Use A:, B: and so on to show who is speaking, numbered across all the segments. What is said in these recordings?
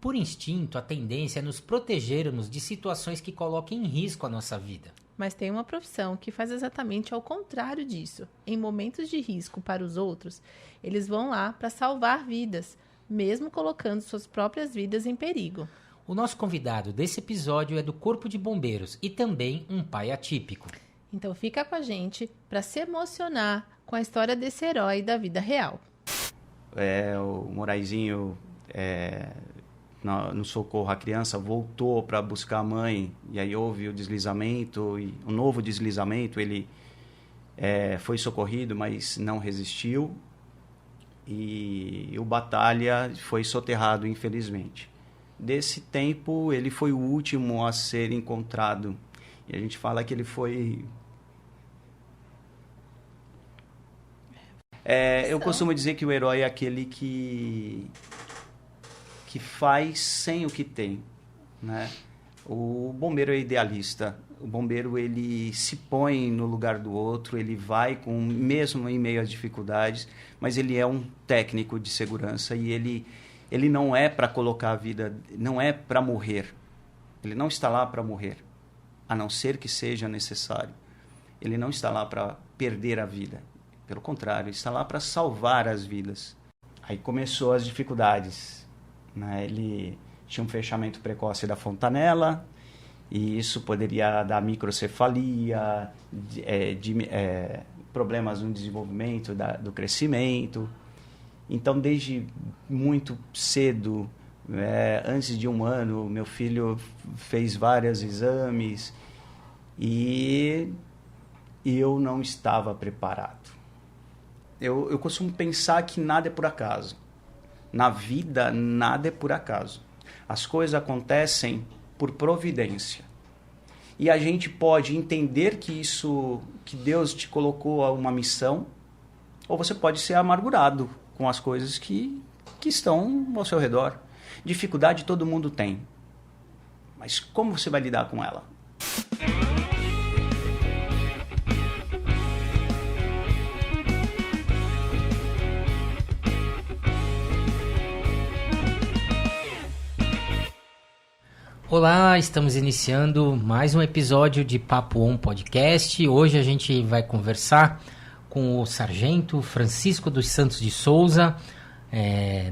A: Por instinto, a tendência é nos protegermos de situações que coloquem em risco a nossa vida.
B: Mas tem uma profissão que faz exatamente ao contrário disso. Em momentos de risco para os outros, eles vão lá para salvar vidas, mesmo colocando suas próprias vidas em perigo.
A: O nosso convidado desse episódio é do Corpo de Bombeiros e também um pai atípico.
B: Então fica com a gente para se emocionar com a história desse herói da vida real.
C: O Moraizinho, no socorro à criança, voltou para buscar a mãe, e aí houve o deslizamento, e um novo deslizamento. Ele foi socorrido, mas não resistiu, e o Batalha foi soterrado, infelizmente. Desse tempo, ele foi o último a ser encontrado, e a gente fala que ele foi... eu costumo dizer que o herói é aquele que faz sem o que tem, né? O bombeiro é idealista. O bombeiro, ele se põe no lugar do outro, ele vai mesmo em meio às dificuldades, mas ele é um técnico de segurança e ele não é para colocar a vida, não é para morrer. Ele não está lá para morrer, a não ser que seja necessário. Ele não está lá para perder a vida. Pelo contrário, ele está lá para salvar as vidas. Aí começou as dificuldades, né? Ele tinha um fechamento precoce da fontanela, e isso poderia dar microcefalia, problemas no desenvolvimento do crescimento. Então, desde muito cedo, antes de 1 ano, meu filho fez vários exames e eu não estava preparado. Eu costumo pensar que nada é por acaso. Na vida, nada é por acaso. As coisas acontecem por providência. E a gente pode entender que Deus te colocou a uma missão, ou você pode ser amargurado com as coisas que estão ao seu redor. Dificuldade todo mundo tem. Mas como você vai lidar com ela?
A: Olá, estamos iniciando mais um episódio de Papo On Podcast. Hoje a gente vai conversar com o Sargento Francisco dos Santos de Souza,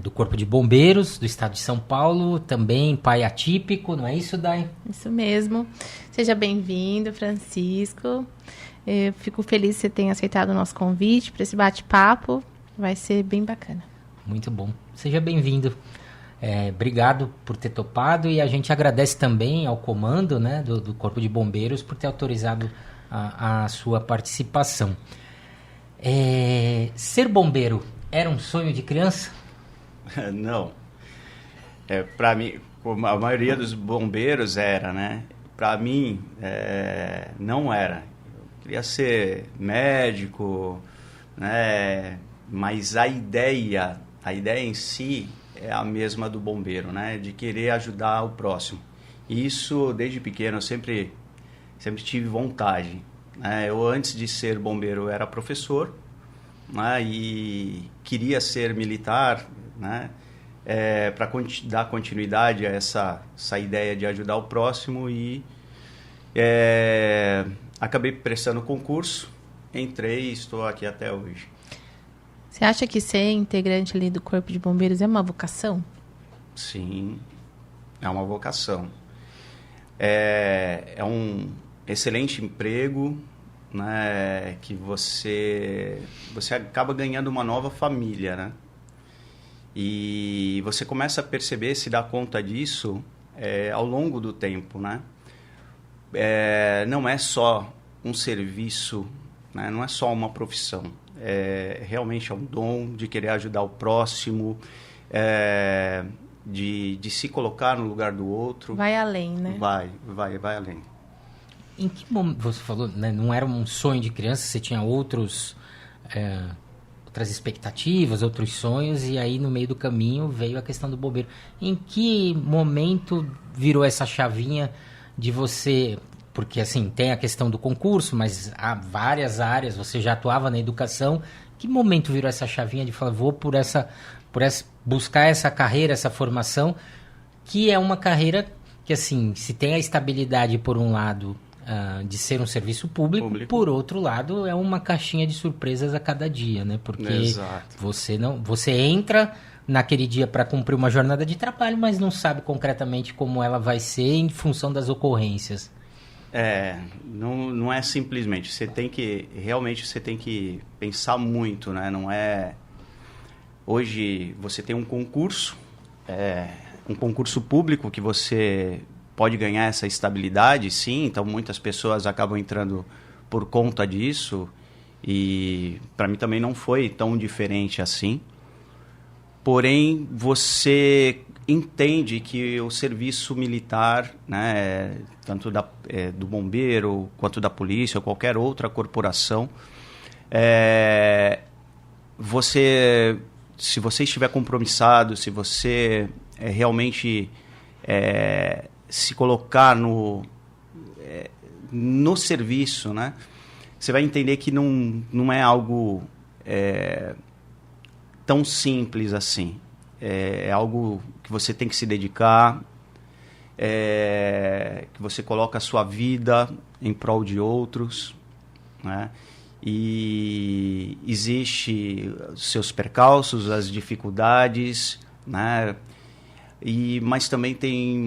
A: do Corpo de Bombeiros do Estado de São Paulo, também pai atípico, não é isso, Dai?
B: Isso mesmo. Seja bem-vindo, Francisco. Eu fico feliz que você tenha aceitado o nosso convite para esse bate-papo. Vai ser bem bacana.
A: Muito bom. Seja bem-vindo. Obrigado por ter topado e a gente agradece também ao comando, né, do Corpo de Bombeiros por ter autorizado a sua participação. Ser bombeiro era um sonho de criança?
C: Não. Para mim, como a maioria dos bombeiros era, né? Para mim, não era. Eu queria ser médico, né? Mas a ideia em si é a mesma do bombeiro, né? De querer ajudar o próximo. E isso, desde pequeno, eu sempre tive vontade, né? Eu, antes de ser bombeiro, era professor, né? E queria ser militar, né? Para dar continuidade a essa ideia de ajudar o próximo. E acabei prestando concurso, entrei e estou aqui até hoje.
B: Você acha que ser integrante ali do Corpo de Bombeiros é uma vocação?
C: Sim, é uma vocação. É um excelente emprego, né, que você acaba ganhando uma nova família, né? E você começa a perceber, se dá conta disso ao longo do tempo, né? Não é só um serviço, né? Não é só uma profissão. Realmente é um dom de querer ajudar o próximo, de se colocar no lugar do outro.
B: Vai além, né?
C: Vai além.
A: Em que momento você falou, né, não era um sonho de criança, você tinha outras expectativas, outros sonhos, e aí no meio do caminho veio a questão do bombeiro. Em que momento virou essa chavinha de você... Porque, assim, tem a questão do concurso, mas há várias áreas, você já atuava na educação. Que momento virou essa chavinha de falar, vou buscar essa carreira, essa formação, que é uma carreira que, assim, se tem a estabilidade, por um lado, de ser um serviço público, por outro lado, é uma caixinha de surpresas a cada dia, né? Porque
C: Exato.
A: você entra naquele dia para cumprir uma jornada de trabalho, mas não sabe concretamente como ela vai ser em função das ocorrências.
C: Não é simplesmente. Realmente você tem que pensar muito, né? Não é... Hoje você tem um concurso público que você pode ganhar essa estabilidade, sim. Então muitas pessoas acabam entrando por conta disso, e para mim também não foi tão diferente assim. Porém, você entende que o serviço militar, né, tanto do bombeiro quanto da polícia ou qualquer outra corporação, se você estiver compromissado, se você realmente se colocar no serviço, né, você vai entender que não é algo tão simples assim. É algo que você tem que se dedicar, que você coloca a sua vida em prol de outros, né? E existe os seus percalços, as dificuldades, né? Mas também tem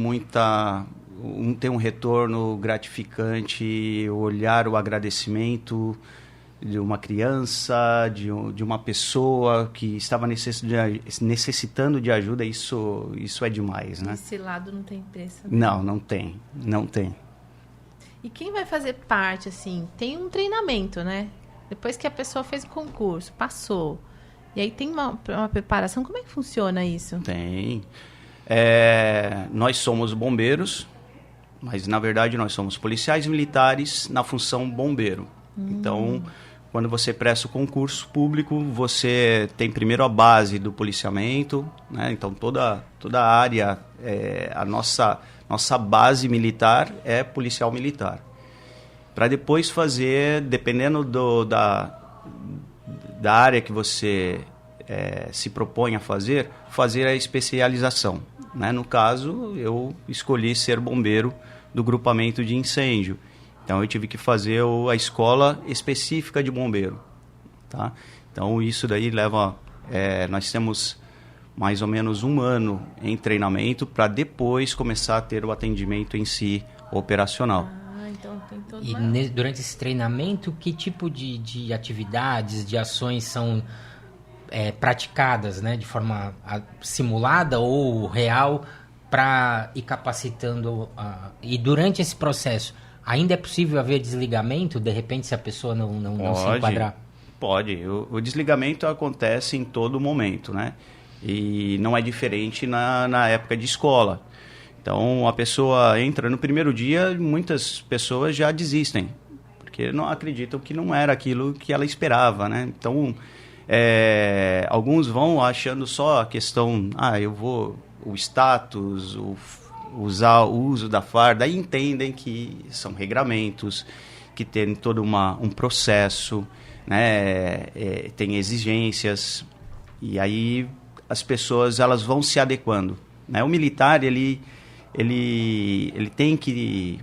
C: um retorno gratificante, olhar o agradecimento de uma criança, de uma pessoa que estava necessitando de ajuda. Isso é demais, né?
B: Esse lado não tem preço, né?
C: Não tem.
B: E quem vai fazer parte, assim, tem um treinamento, né? Depois que a pessoa fez o concurso, passou, e aí tem uma preparação, como é que funciona isso?
C: Tem. Nós somos bombeiros, mas na verdade nós somos policiais militares na função bombeiro. Então, quando você presta o concurso público, você tem primeiro a base do policiamento, né? Então toda a área, a nossa base militar é policial militar. Para depois fazer, dependendo da área que você se propõe a fazer a especialização, né? No caso, eu escolhi ser bombeiro do grupamento de incêndio. Então, eu tive que fazer a escola específica de bombeiro, tá? Então, isso daí leva... nós temos mais ou menos 1 ano em treinamento para depois começar a ter o atendimento em si operacional.
B: Então tem todo
A: Durante esse treinamento, que tipo de atividades, de ações são praticadas, né, de forma simulada ou real, para ir capacitando? E durante esse processo, ainda é possível haver desligamento, de repente, se a pessoa não se enquadrar?
C: Pode. O desligamento acontece em todo momento, né? E não é diferente na época de escola. Então, a pessoa entra no primeiro dia, muitas pessoas já desistem, porque não acreditam que não era aquilo que ela esperava, né? Então, alguns vão achando só a questão, o status, usar o uso da farda, e entendem que são regramentos, que tem todo um processo, né? Tem exigências, e aí as pessoas elas vão se adequando, né? O militar, ele tem que...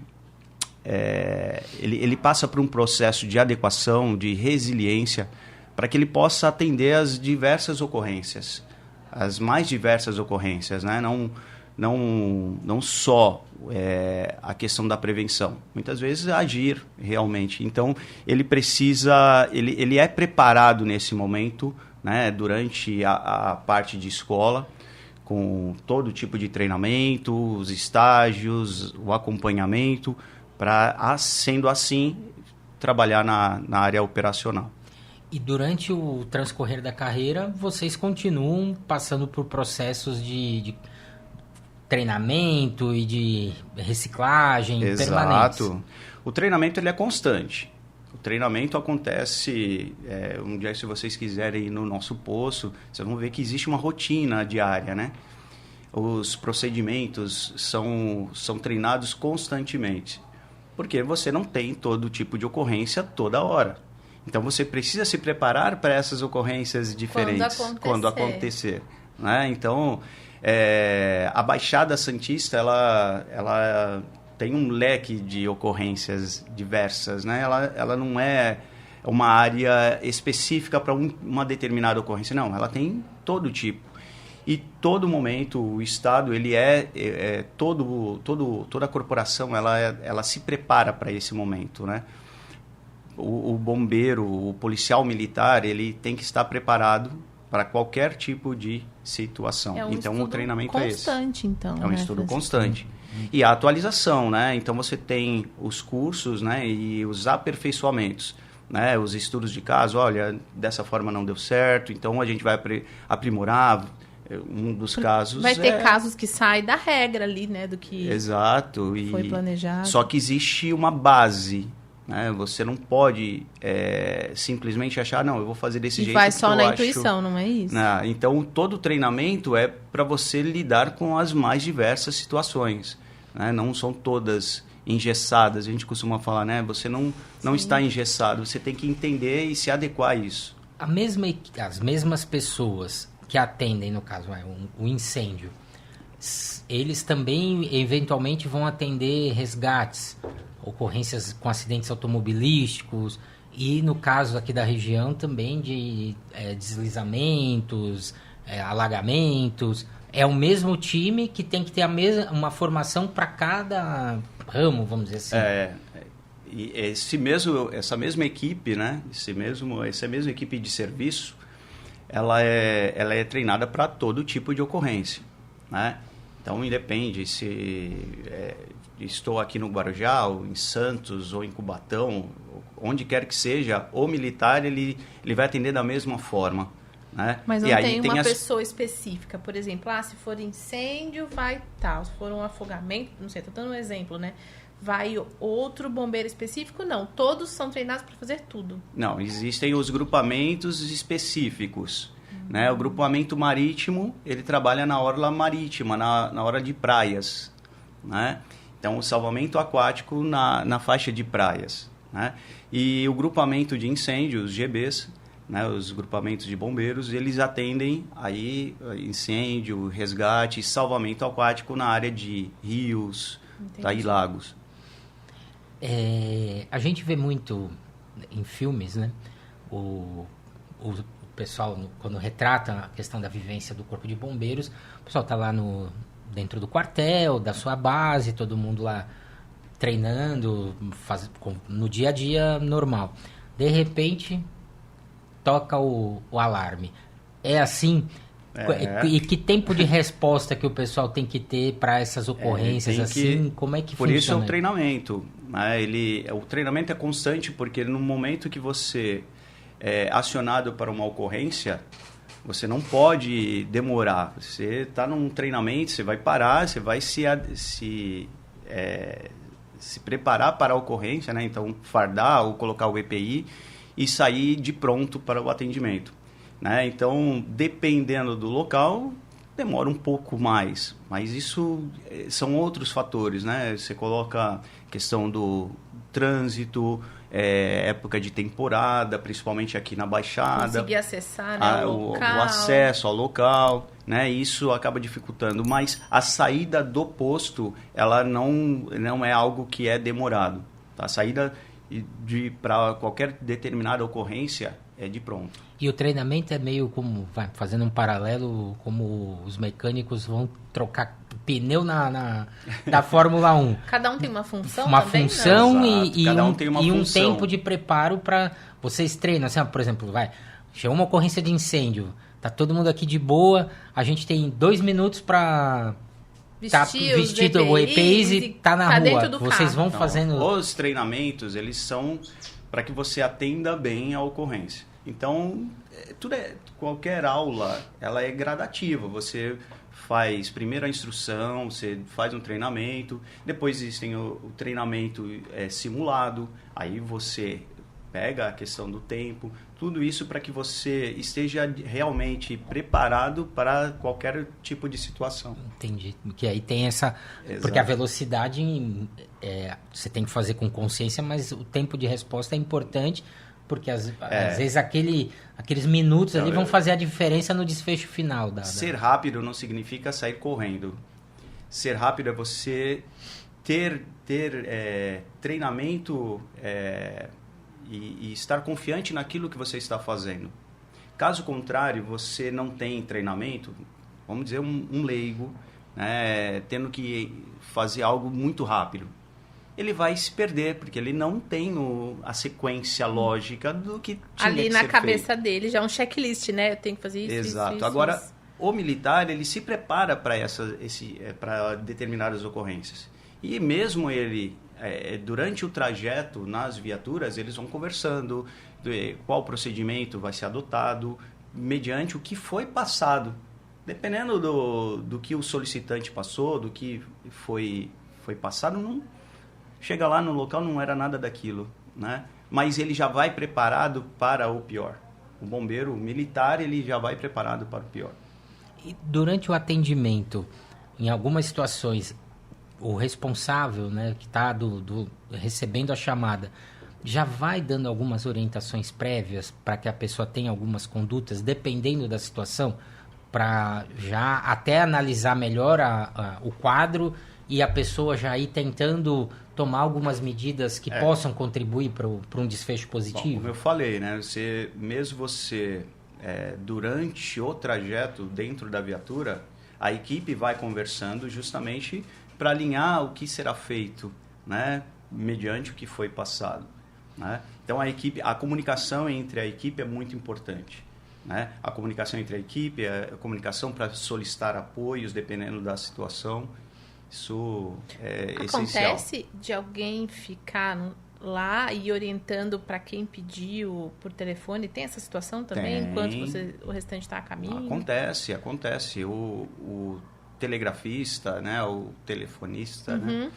C: ele passa por um processo de adequação, de resiliência, para que ele possa atender às diversas ocorrências, as mais diversas ocorrências, né? Não só a questão da prevenção, muitas vezes agir realmente. Então, ele precisa... Ele é preparado nesse momento, né? Durante a parte de escola, com todo tipo de treinamento, os estágios, o acompanhamento, para, sendo assim, trabalhar na área operacional.
A: E durante o transcorrer da carreira, vocês continuam passando por processos de treinamento e de reciclagem permanentes?
C: Exato. O treinamento ele é constante. O treinamento acontece, um dia, se vocês quiserem ir no nosso posto, vocês vão ver que existe uma rotina diária, né? Os procedimentos são treinados constantemente, porque você não tem todo tipo de ocorrência toda hora. Então, você precisa se preparar para essas ocorrências diferentes quando acontecer, né? Então, A Baixada Santista, ela tem um leque de ocorrências diversas, né? Ela não é uma área específica para uma determinada ocorrência, não. Ela tem todo tipo. E todo momento o Estado, ele toda a corporação, ela se prepara para esse momento, né? O bombeiro, o policial militar, ele tem que estar preparado para qualquer tipo de situação. Então, o treinamento é esse.
B: Constante, então.
C: É um estudo constante. E a atualização, né? Então, você tem os cursos, né? E os aperfeiçoamentos, né? Os estudos de caso, olha, dessa forma não deu certo, então a gente vai aprimorar. Um dos casos
B: vai ter casos que saem da regra ali, né? Do que
C: exato,
B: foi planejado.
C: Só que existe uma base, né? Você não pode simplesmente achar, não, eu vou fazer desse jeito. E
B: vai só na intuição, não é isso?
C: Né? Então, todo treinamento é para você lidar com as mais diversas situações, né? Não são todas engessadas. A gente costuma falar, né? Você não está engessado, você tem que entender e se adequar a isso.
A: As mesmas pessoas que atendem, no caso, o incêndio, eles também, eventualmente, vão atender resgates, ocorrências com acidentes automobilísticos e, no caso aqui da região, também de deslizamentos, alagamentos. É o mesmo time que tem que ter uma formação para cada ramo, vamos dizer assim.
C: E essa mesma equipe, né? Essa mesma equipe de serviço, ela é treinada para todo tipo de ocorrência, né? Então, independe se estou aqui no Guarujá, ou em Santos, ou em Cubatão, onde quer que seja, o militar ele vai atender da mesma forma, né?
B: Mas não tem uma pessoa específica, por exemplo, se for incêndio, vai tal, se for um afogamento, não sei, estou dando um exemplo, né? Vai outro bombeiro específico? Não, todos são treinados para fazer tudo.
C: Não, existem os grupamentos específicos, né? O grupamento marítimo, ele trabalha na orla marítima, na hora de praias, né? Então, o salvamento aquático na faixa de praias, né? E o grupamento de incêndio, os GBs, né? Os grupamentos de bombeiros, eles atendem aí incêndio, resgate, salvamento aquático na área de rios, e lagos.
A: A gente vê muito em filmes, né? O pessoal, quando retrata a questão da vivência do corpo de bombeiros, o pessoal está lá dentro do quartel, da sua base, todo mundo lá treinando, no dia a dia normal. De repente, toca o alarme. É assim? E que tempo de resposta que o pessoal tem que ter para essas ocorrências assim? Como é que funciona?
C: Por isso é um treinamento, né? O treinamento é constante porque no momento que você é acionado para uma ocorrência, você não pode demorar. Você está num treinamento, você vai parar, você vai se preparar para a ocorrência, né? Então fardar ou colocar o EPI e sair de pronto para o atendimento, né? Então, dependendo do local, demora um pouco mais. Mas isso são outros fatores, né? Você coloca a questão do trânsito, época de temporada, principalmente aqui na Baixada.
B: Conseguir acessar, né,
C: o acesso ao local, né? Isso acaba dificultando. Mas a saída do posto, ela não é algo que é demorado. Tá? A saída para qualquer determinada ocorrência é de pronto.
A: E o treinamento é meio como, fazendo um paralelo, como os mecânicos vão trocar pneu da Fórmula 1.
B: Cada um tem uma função
A: uma
B: também,
A: função
C: tem uma
A: um
C: função.
A: tempo de preparo para vocês treinam. Assim, por exemplo, chegou uma ocorrência de incêndio, tá todo mundo aqui de boa, a gente tem 2 minutos para vestido o EPIs e tá na rua.
B: Dentro do
A: vocês
B: carro.
A: vão fazendo...
C: Os treinamentos, eles são para que você atenda bem a ocorrência. Então, qualquer aula, ela é gradativa. Você faz primeiro a instrução, você faz um treinamento, depois existem o treinamento simulado, aí você pega a questão do tempo, tudo isso para que você esteja realmente preparado para qualquer tipo de situação.
A: Entendi. Porque aí tem essa...
C: Exato.
A: Porque a velocidade você tem que fazer com consciência, mas o tempo de resposta é importante Porque às vezes aqueles minutos ali vão fazer a diferença no desfecho final.
C: Ser rápido não significa sair correndo. Ser rápido é você ter treinamento e estar confiante naquilo que você está fazendo. Caso contrário, você não tem treinamento, vamos dizer um leigo, né, tendo que fazer algo muito rápido. Ele vai se perder, porque ele não tem a sequência lógica do que tinha
B: ali
C: que
B: na
C: ser
B: cabeça
C: feito.
B: dele já é um checklist, né? Eu tenho que fazer isso,
C: Exato.
B: isso,
C: Agora,
B: isso.
C: o militar, ele se prepara para determinadas ocorrências. E mesmo ele, durante o trajeto nas viaturas, eles vão conversando qual procedimento vai ser adotado, mediante o que foi passado. Dependendo do que o solicitante passou, do que foi passado, não chega lá no local, não era nada daquilo, né? Mas ele já vai preparado para o pior. O bombeiro, o militar, ele já vai preparado para o pior.
A: E durante o atendimento, em algumas situações, o responsável, né, que está recebendo a chamada, já vai dando algumas orientações prévias para que a pessoa tenha algumas condutas, dependendo da situação, para já até analisar melhor o quadro e a pessoa já ir tentando tomar algumas medidas que possam contribuir para um desfecho positivo?
C: Bom, como eu falei, né, durante o trajeto dentro da viatura, a equipe vai conversando justamente para alinhar o que será feito, né, mediante o que foi passado, né? Então a comunicação entre a equipe é muito importante, né? A comunicação entre a equipe, a comunicação para solicitar apoios dependendo da situação, isso é essencial.
B: Acontece de alguém ficar lá e orientando para quem pediu por telefone? Tem essa situação também, enquanto o restante está a caminho?
C: Acontece. O telegrafista, né, o telefonista, né,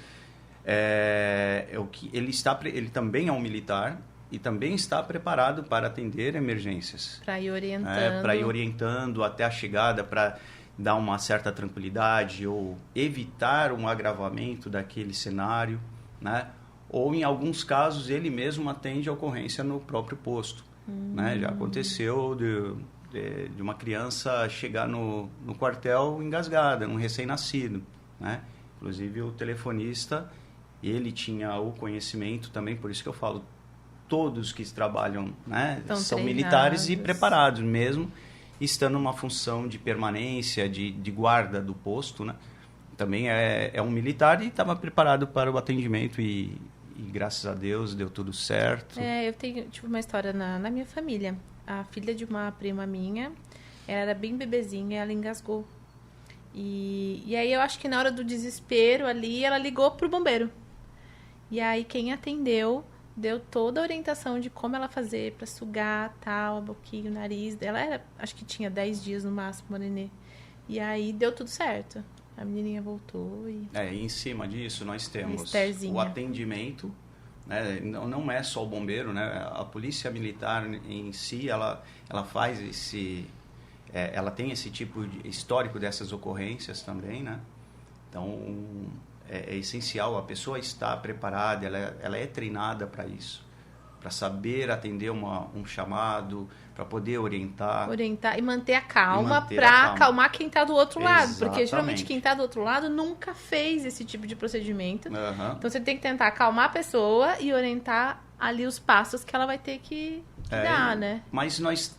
C: ele também é um militar e também está preparado para atender emergências.
B: Para ir orientando.
C: Para ir orientando até a chegada, para dar uma certa tranquilidade ou evitar um agravamento daquele cenário, né? Ou, em alguns casos, ele mesmo atende a ocorrência no próprio posto. Né? Já aconteceu de uma criança chegar no quartel engasgada, um recém-nascido. Né? Inclusive, o telefonista, ele tinha o conhecimento também, por isso que eu falo, todos que trabalham, né, são militares e preparados mesmo, estando numa função de permanência, de guarda do posto, né? Também é um militar e estava preparado para o atendimento e graças a Deus deu tudo certo.
B: Eu tive uma história na minha família. A filha de uma prima minha, ela era bem bebezinha, ela engasgou. E aí eu acho que na hora do desespero ali, ela ligou pro bombeiro. E aí quem atendeu deu toda a orientação de como ela fazer para sugar, tal, a boquinha, o nariz. Ela acho que tinha 10 dias no máximo, a nenê. E aí deu tudo certo. A menininha voltou e...
C: em cima disso nós temos
B: o
C: atendimento, né? Não é só o bombeiro, né? A polícia militar em si, ela faz ela tem esse tipo de histórico dessas ocorrências também, né? Então, é essencial, a pessoa estar preparada, ela é treinada para isso, para saber atender um chamado, para poder orientar
B: e manter a calma para acalmar quem está do outro lado, porque geralmente quem está do outro lado nunca fez esse tipo de procedimento. Então você tem que tentar acalmar a pessoa e orientar ali os passos que ela vai ter que dar, né?
C: Mas nós,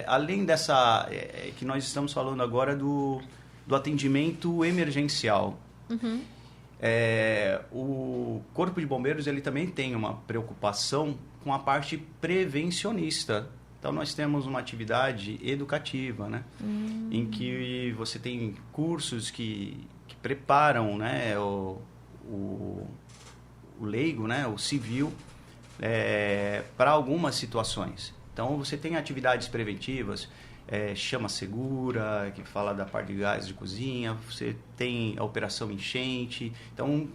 C: além dessa, que nós estamos falando agora do atendimento emergencial. O Corpo de Bombeiros ele também tem uma preocupação com a parte prevencionista. Então, nós temos uma atividade educativa, né? Em que você tem cursos que preparam, né, o leigo, né, o civil, para algumas situações. Então, você tem atividades preventivas, chama segura, que fala da parte de gás de cozinha, você tem a operação enchente. Então,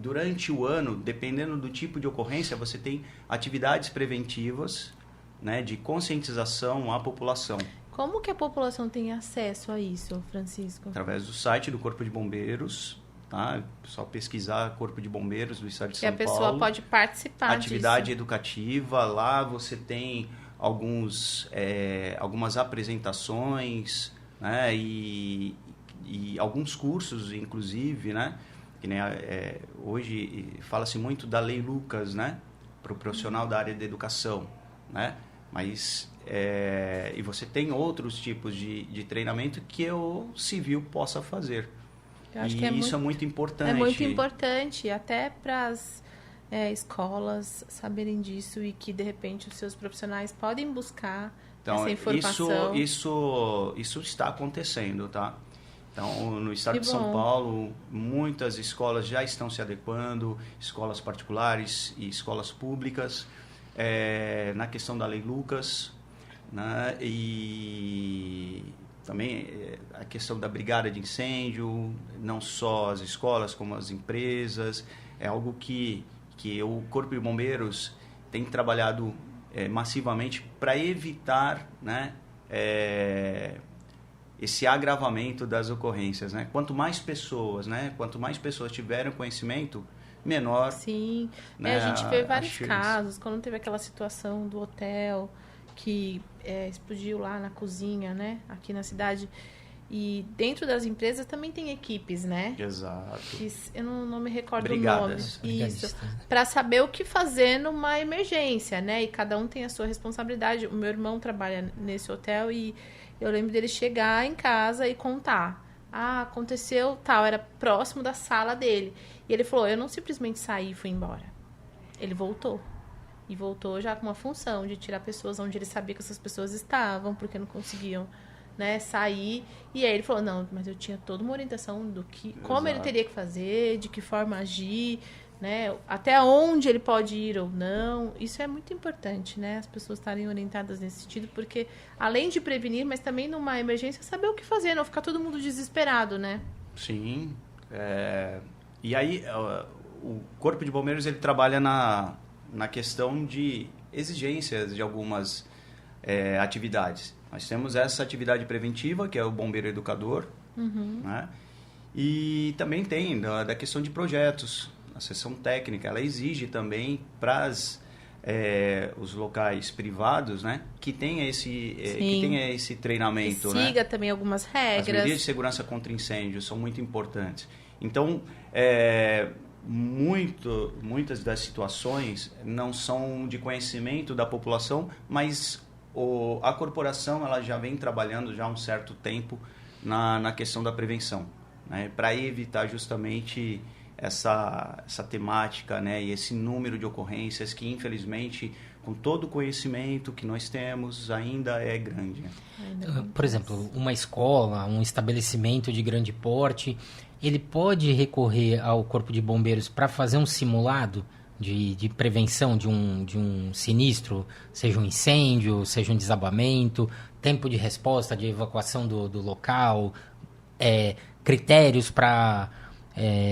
C: durante o ano, dependendo do tipo de ocorrência, você tem atividades preventivas, né, de conscientização à população.
B: Como que a população tem acesso a isso, Francisco?
C: Através do site do Corpo de Bombeiros, tá? Só pesquisar Corpo de Bombeiros do Estado de São Paulo.
B: E a pessoa pode participar
C: Atividade
B: disso.
C: educativa, lá você tem algumas apresentações, né? E alguns cursos, inclusive, né? Que nem hoje fala-se muito da Lei Lucas, né? Para o profissional da área da educação, né? Mas e você tem outros tipos de treinamento que o civil possa fazer.
B: Eu acho
C: e
B: que
C: isso é muito importante.
B: É muito importante, até para as escolas saberem disso e que, de repente, os seus profissionais podem buscar essa informação.
C: Isso está acontecendo, tá? Então, no estado de São Paulo, muitas escolas já estão se adequando, escolas particulares e escolas públicas, na questão da Lei Lucas, né? E também a questão da brigada de incêndio, não só as escolas como as empresas, é algo que o Corpo de Bombeiros tem trabalhado massivamente para evitar, né, esse agravamento das ocorrências, né? Quanto mais pessoas tiverem conhecimento, menor.
B: Sim,
C: né,
B: a gente vê vários casos, quando teve aquela situação do hotel que explodiu lá na cozinha, né? Aqui na cidade. E dentro das empresas também tem equipes, né?
C: Exato.
B: Eu não me recordo
C: Brigadas.
B: o nome. Isso. Para saber o que fazer numa emergência, né? E cada um tem a sua responsabilidade. O meu irmão trabalha nesse hotel e eu lembro dele chegar em casa e contar. Aconteceu tal, era próximo da sala dele. E ele falou, eu não simplesmente saí e fui embora. Ele voltou. E voltou já com uma função de tirar pessoas onde ele sabia que essas pessoas estavam, porque não conseguiam, né, sair. E aí ele falou, não, mas eu tinha toda uma orientação do que, como ele teria que fazer, de que forma agir, né, até onde ele pode ir ou não. Isso é muito importante, né, as pessoas estarem orientadas nesse sentido, porque além de prevenir, mas também numa emergência, saber o que fazer, não ficar todo mundo desesperado, né?
C: Sim. E aí, o Corpo de Bombeiros, ele trabalha na questão de exigências de algumas atividades. Nós temos essa atividade preventiva, que é o bombeiro educador, né? E também tem da questão de projetos. A seção técnica, ela exige também para os locais privados, né, que tenha esse treinamento.
B: E siga, né, também algumas regras.
C: As medidas de segurança contra incêndio são muito importantes. Então, muitas das situações não são de conhecimento da população, mas a corporação ela já vem trabalhando já há um certo tempo na questão da prevenção, né, para evitar justamente essa temática, né, e esse número de ocorrências que, infelizmente, com todo o conhecimento que nós temos, ainda é grande.
A: Por exemplo, uma escola, um estabelecimento de grande porte, ele pode recorrer ao Corpo de Bombeiros para fazer um simulado de prevenção de um sinistro, seja um incêndio, seja um desabamento, tempo de resposta, de evacuação do local, critérios para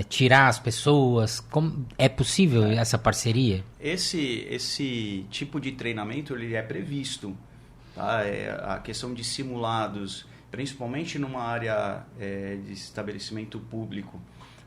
A: tirar as pessoas. É possível essa parceria?
C: Esse tipo de treinamento ele é previsto, tá? A questão de simulados, principalmente numa área de estabelecimento público,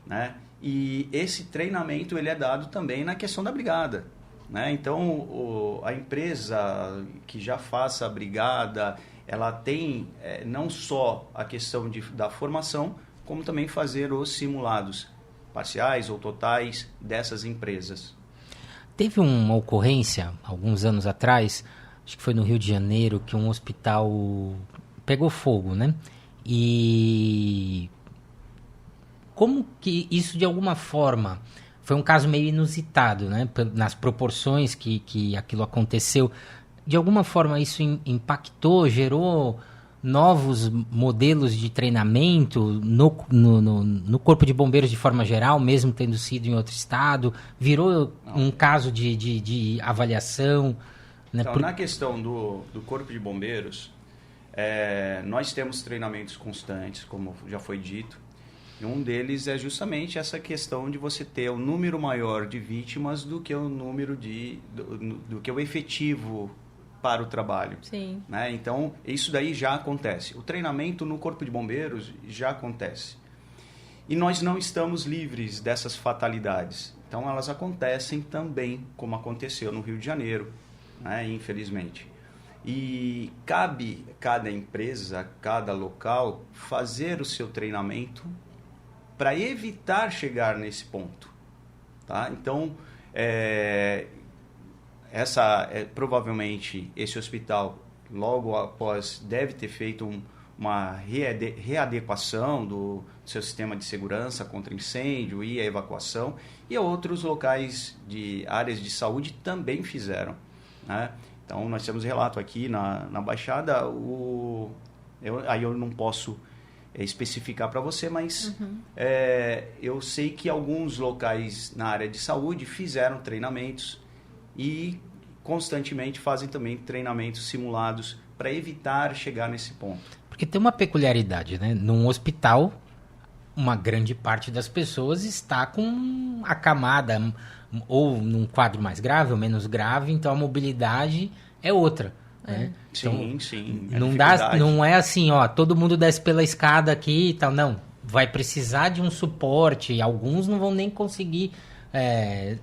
C: né? E esse treinamento ele é dado também na questão da brigada, né? Então a empresa que já faça a brigada, ela tem não só a questão da formação, como também fazer os simulados parciais ou totais dessas empresas.
A: Teve uma ocorrência, alguns anos atrás, acho que foi no Rio de Janeiro, que um hospital pegou fogo, né? E como que isso, de alguma forma, foi um caso meio inusitado, né? Nas proporções que aquilo aconteceu. De alguma forma isso impactou, gerou novos modelos de treinamento no Corpo de Bombeiros de forma geral, mesmo tendo sido em outro estado? Virou um caso de avaliação? Né?
C: Então, na questão do Corpo de Bombeiros, nós temos treinamentos constantes, como já foi dito. E um deles é justamente essa questão de você ter um número maior de vítimas do que o número do que o efetivo para o trabalho.
B: Sim.
C: Né? Então, isso daí já acontece. O treinamento no Corpo de Bombeiros já acontece. E nós não estamos livres dessas fatalidades. Então, elas acontecem também, como aconteceu no Rio de Janeiro, né, infelizmente. E cabe cada empresa, cada local, fazer o seu treinamento para evitar chegar nesse ponto. Tá? Então, provavelmente, esse hospital, logo após, deve ter feito uma readequação do seu sistema de segurança contra incêndio e a evacuação, e outros locais de áreas de saúde também fizeram, né? Então, nós temos relato aqui na Baixada, aí eu não posso especificar para você, mas eu sei que alguns locais na área de saúde fizeram treinamentos e constantemente fazem também treinamentos simulados para evitar chegar nesse ponto.
A: Porque tem uma peculiaridade, né? Num hospital, uma grande parte das pessoas está com acamada, ou num quadro mais grave ou menos grave, então a mobilidade é outra. Né?
C: Sim,
A: então,
C: sim.
A: Não é assim, ó, todo mundo desce pela escada aqui e tal, não. Vai precisar de um suporte, alguns não vão nem conseguir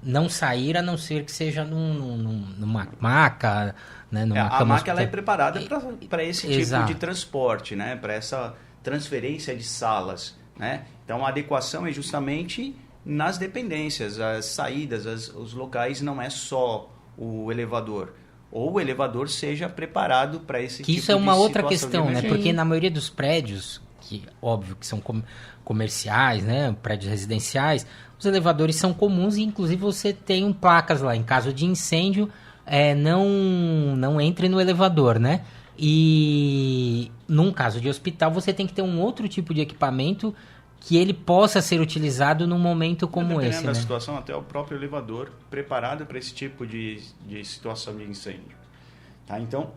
A: não sair, a não ser que seja numa maca, né? Numa
C: a maca ela é preparada para esse
A: Exato.
C: tipo de transporte, né? Para essa transferência de salas, né? Então a adequação é justamente nas dependências, as saídas, os locais, não é só o elevador. Ou o elevador seja preparado para esse tipo de situação.
A: Isso é uma outra questão, né? Porque na maioria dos prédios, que óbvio que são comerciais, né? Prédios residenciais, os elevadores são comuns e inclusive você tem placas lá, em caso de incêndio, não entre no elevador, né? E num caso de hospital, você tem que ter um outro tipo de equipamento que ele possa ser utilizado num momento como esse,
C: dependendo da
A: né?
C: situação, até o próprio elevador preparado para esse tipo de situação de incêndio. Tá? Então,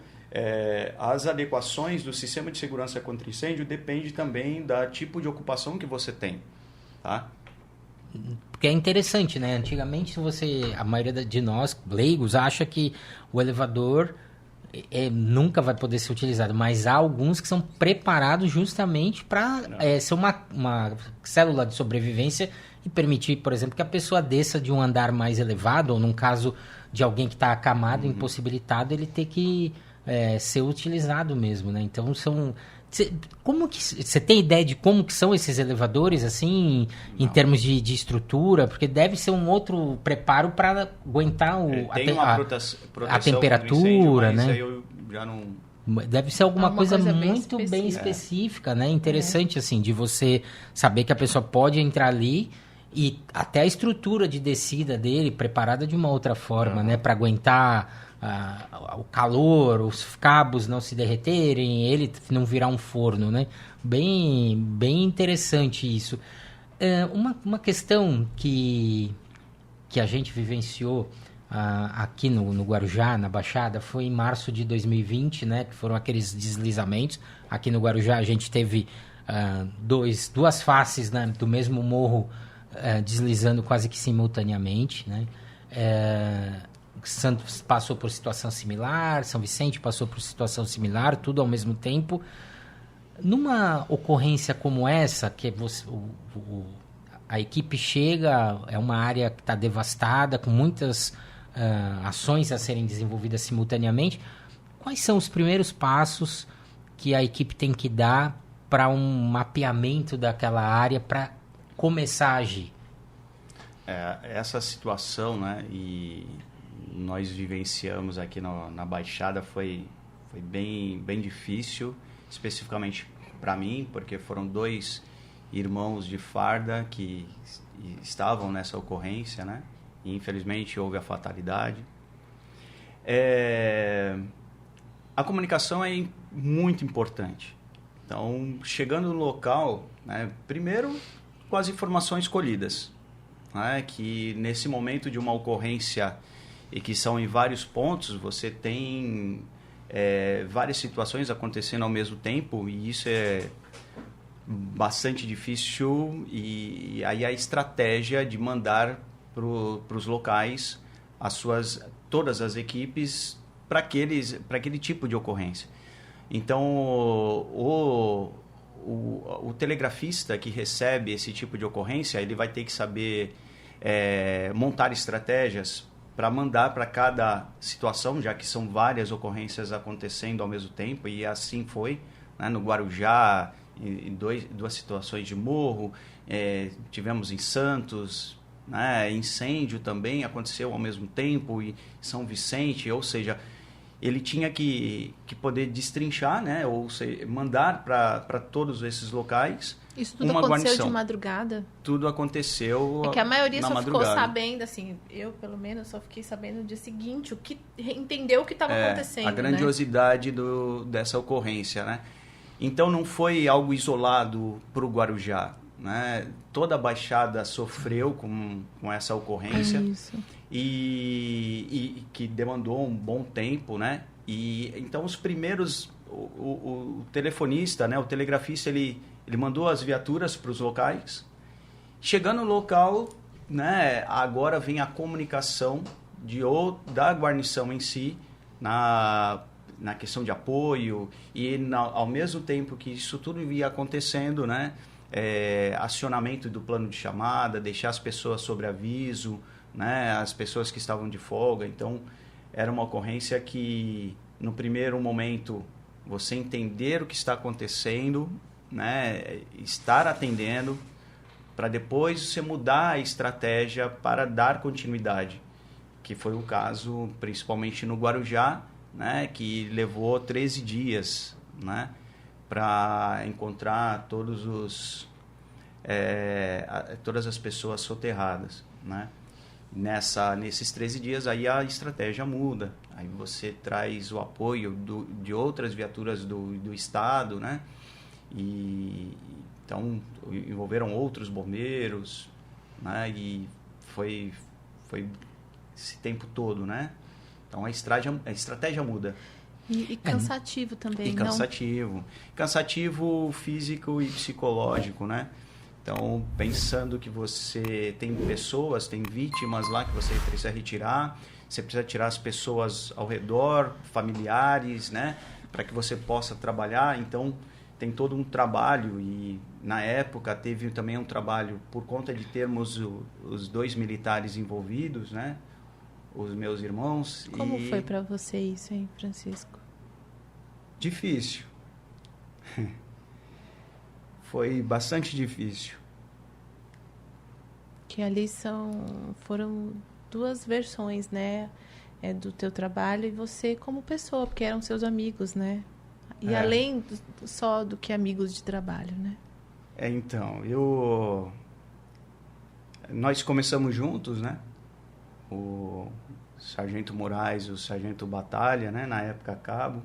C: as adequações do sistema de segurança contra incêndio depende também do tipo de ocupação que você tem. Tá?
A: Porque é interessante, né? Antigamente, a maioria de nós, leigos, acha que o elevador nunca vai poder ser utilizado, mas há alguns que são preparados justamente para ser uma célula de sobrevivência e permitir, por exemplo, que a pessoa desça de um andar mais elevado, ou num caso de alguém que está acamado, impossibilitado, ele ter que ser utilizado mesmo, né? Então, como que você tem ideia de como que são esses elevadores, assim, em termos de estrutura? Porque deve ser um outro preparo para aguentar a temperatura,
C: incêndio, mas
A: né?
C: aí eu já não...
A: Deve ser alguma coisa muito
B: bem
A: bem específica, né? Interessante, assim, de você saber que a pessoa pode entrar ali e até a estrutura de descida dele preparada de uma outra forma, né? Para aguentar o calor, os cabos não se derreterem, ele não virar um forno, né? Bem interessante isso. Uma questão que a gente vivenciou aqui no Guarujá, na Baixada, foi em março de 2020, né? Que foram aqueles deslizamentos. Aqui no Guarujá a gente teve duas faces, né, do mesmo morro deslizando quase que simultaneamente, né? Santos passou por situação similar, São Vicente passou por situação similar, tudo ao mesmo tempo. Numa ocorrência como essa, que a equipe chega, é uma área que está devastada, com muitas ações a serem desenvolvidas simultaneamente, quais são os primeiros passos que a equipe tem que dar para um mapeamento daquela área para começar a agir?
C: Essa situação, né, e nós vivenciamos aqui na Baixada foi bem difícil, especificamente para mim, porque foram 2 irmãos de farda que estavam nessa ocorrência, né? E infelizmente houve a fatalidade. A comunicação é muito importante. Então, chegando no local, né, primeiro com as informações colhidas, né, que nesse momento de uma ocorrência e que são em vários pontos, você tem várias situações acontecendo ao mesmo tempo, e isso é bastante difícil, e aí a estratégia de mandar para os locais todas as equipes para aquele tipo de ocorrência. Então, o telegrafista que recebe esse tipo de ocorrência, ele vai ter que saber montar estratégias para mandar para cada situação, já que são várias ocorrências acontecendo ao mesmo tempo, e assim foi, né? No Guarujá, em duas situações de morro, tivemos em Santos, né? Incêndio também aconteceu ao mesmo tempo, e São Vicente, ou seja, ele tinha que poder destrinchar, né? Ou mandar para todos esses locais.
B: Isso tudo
C: uma
B: aconteceu
C: guarnição.
B: de madrugada?
C: Tudo aconteceu
B: É que a maioria
C: na
B: só
C: madrugada.
B: ficou sabendo, assim, eu pelo menos só fiquei sabendo no dia seguinte, entendeu o que estava acontecendo,
C: a grandiosidade dessa ocorrência, né? Então não foi algo isolado para o Guarujá, né? Toda a Baixada sofreu com essa ocorrência.
B: Isso.
C: E que demandou um bom tempo, né? E então os primeiros, o telefonista, né? O telegrafista, ele mandou as viaturas para os locais. Chegando no local, né? Agora vem a comunicação da guarnição em si na questão de apoio e ao mesmo tempo que isso tudo ia acontecendo, né? Acionamento do plano de chamada, deixar as pessoas sobre aviso, né? As pessoas que estavam de folga. Então era uma ocorrência que no primeiro momento você entender o que está acontecendo, né? Estar atendendo, para depois você mudar a estratégia para dar continuidade, que foi o caso principalmente no Guarujá, né? Que levou 13 dias, né? Para encontrar todas as pessoas soterradas, né? Nesses 13 dias aí a estratégia muda, aí você traz o apoio de outras viaturas do estado, né? E então envolveram outros bombeiros, né? E foi esse tempo todo, né? Então a estratégia muda.
B: E cansativo também,
C: e cansativo. Cansativo físico e psicológico, né? Então, pensando que você tem pessoas, tem vítimas lá que você precisa retirar, você precisa tirar as pessoas ao redor, familiares, né? Para que você possa trabalhar. Então, tem todo um trabalho e, na época, teve também um trabalho por conta de termos os 2 militares envolvidos, né? Os meus irmãos.
B: Como foi para você isso, hein, Francisco?
C: Difícil. Foi bastante difícil.
B: Que ali foram 2 versões, né? Do teu trabalho e você como pessoa, porque eram seus amigos, né? E além só do que amigos de trabalho, né?
C: Então, nós começamos juntos, né? O Sargento Moraes e o Sargento Batalha, né? Na época cabo.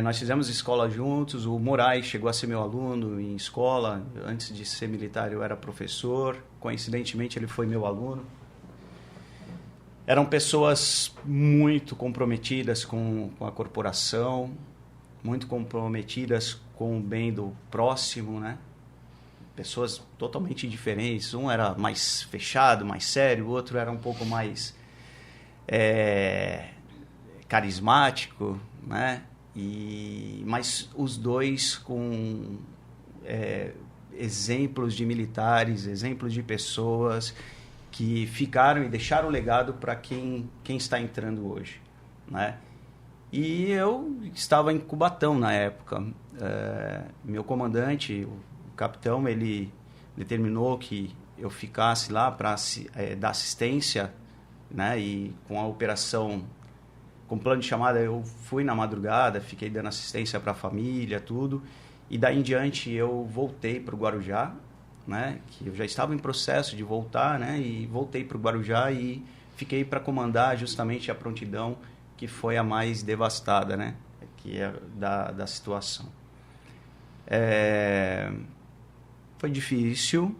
C: Nós fizemos escola juntos. O Moraes chegou a ser meu aluno em escola. Antes de ser militar, eu era professor. Coincidentemente, ele foi meu aluno. Eram pessoas muito comprometidas com a corporação, muito comprometidas com o bem do próximo, né? Pessoas totalmente diferentes. Um era mais fechado, mais sério. O outro era um pouco mais carismático, né? Mas os dois com exemplos de militares, exemplos de pessoas que ficaram e deixaram o legado para quem está entrando hoje, né? E eu estava em Cubatão na época. Meu comandante, o capitão, ele determinou que eu ficasse lá para dar assistência, né? E com a operação, com plano de chamada, eu fui na madrugada, fiquei dando assistência para a família, tudo. E daí em diante eu voltei para o Guarujá, né? Que eu já estava em processo de voltar, né? E voltei para o Guarujá e fiquei para comandar justamente a prontidão que foi a mais devastada, né? Que é da situação. Foi difícil,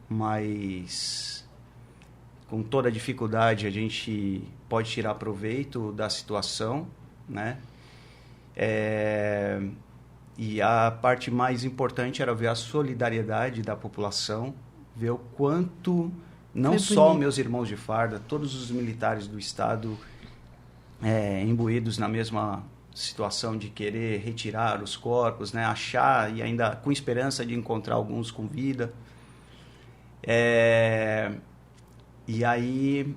C: mas com toda a dificuldade a gente pode tirar proveito da situação, né? E a parte mais importante era ver a solidariedade da população, ver o quanto, não só meus irmãos de farda, todos os militares do Estado imbuídos na mesma situação de querer retirar os corpos, né? Achar e ainda com esperança de encontrar alguns com vida. E aí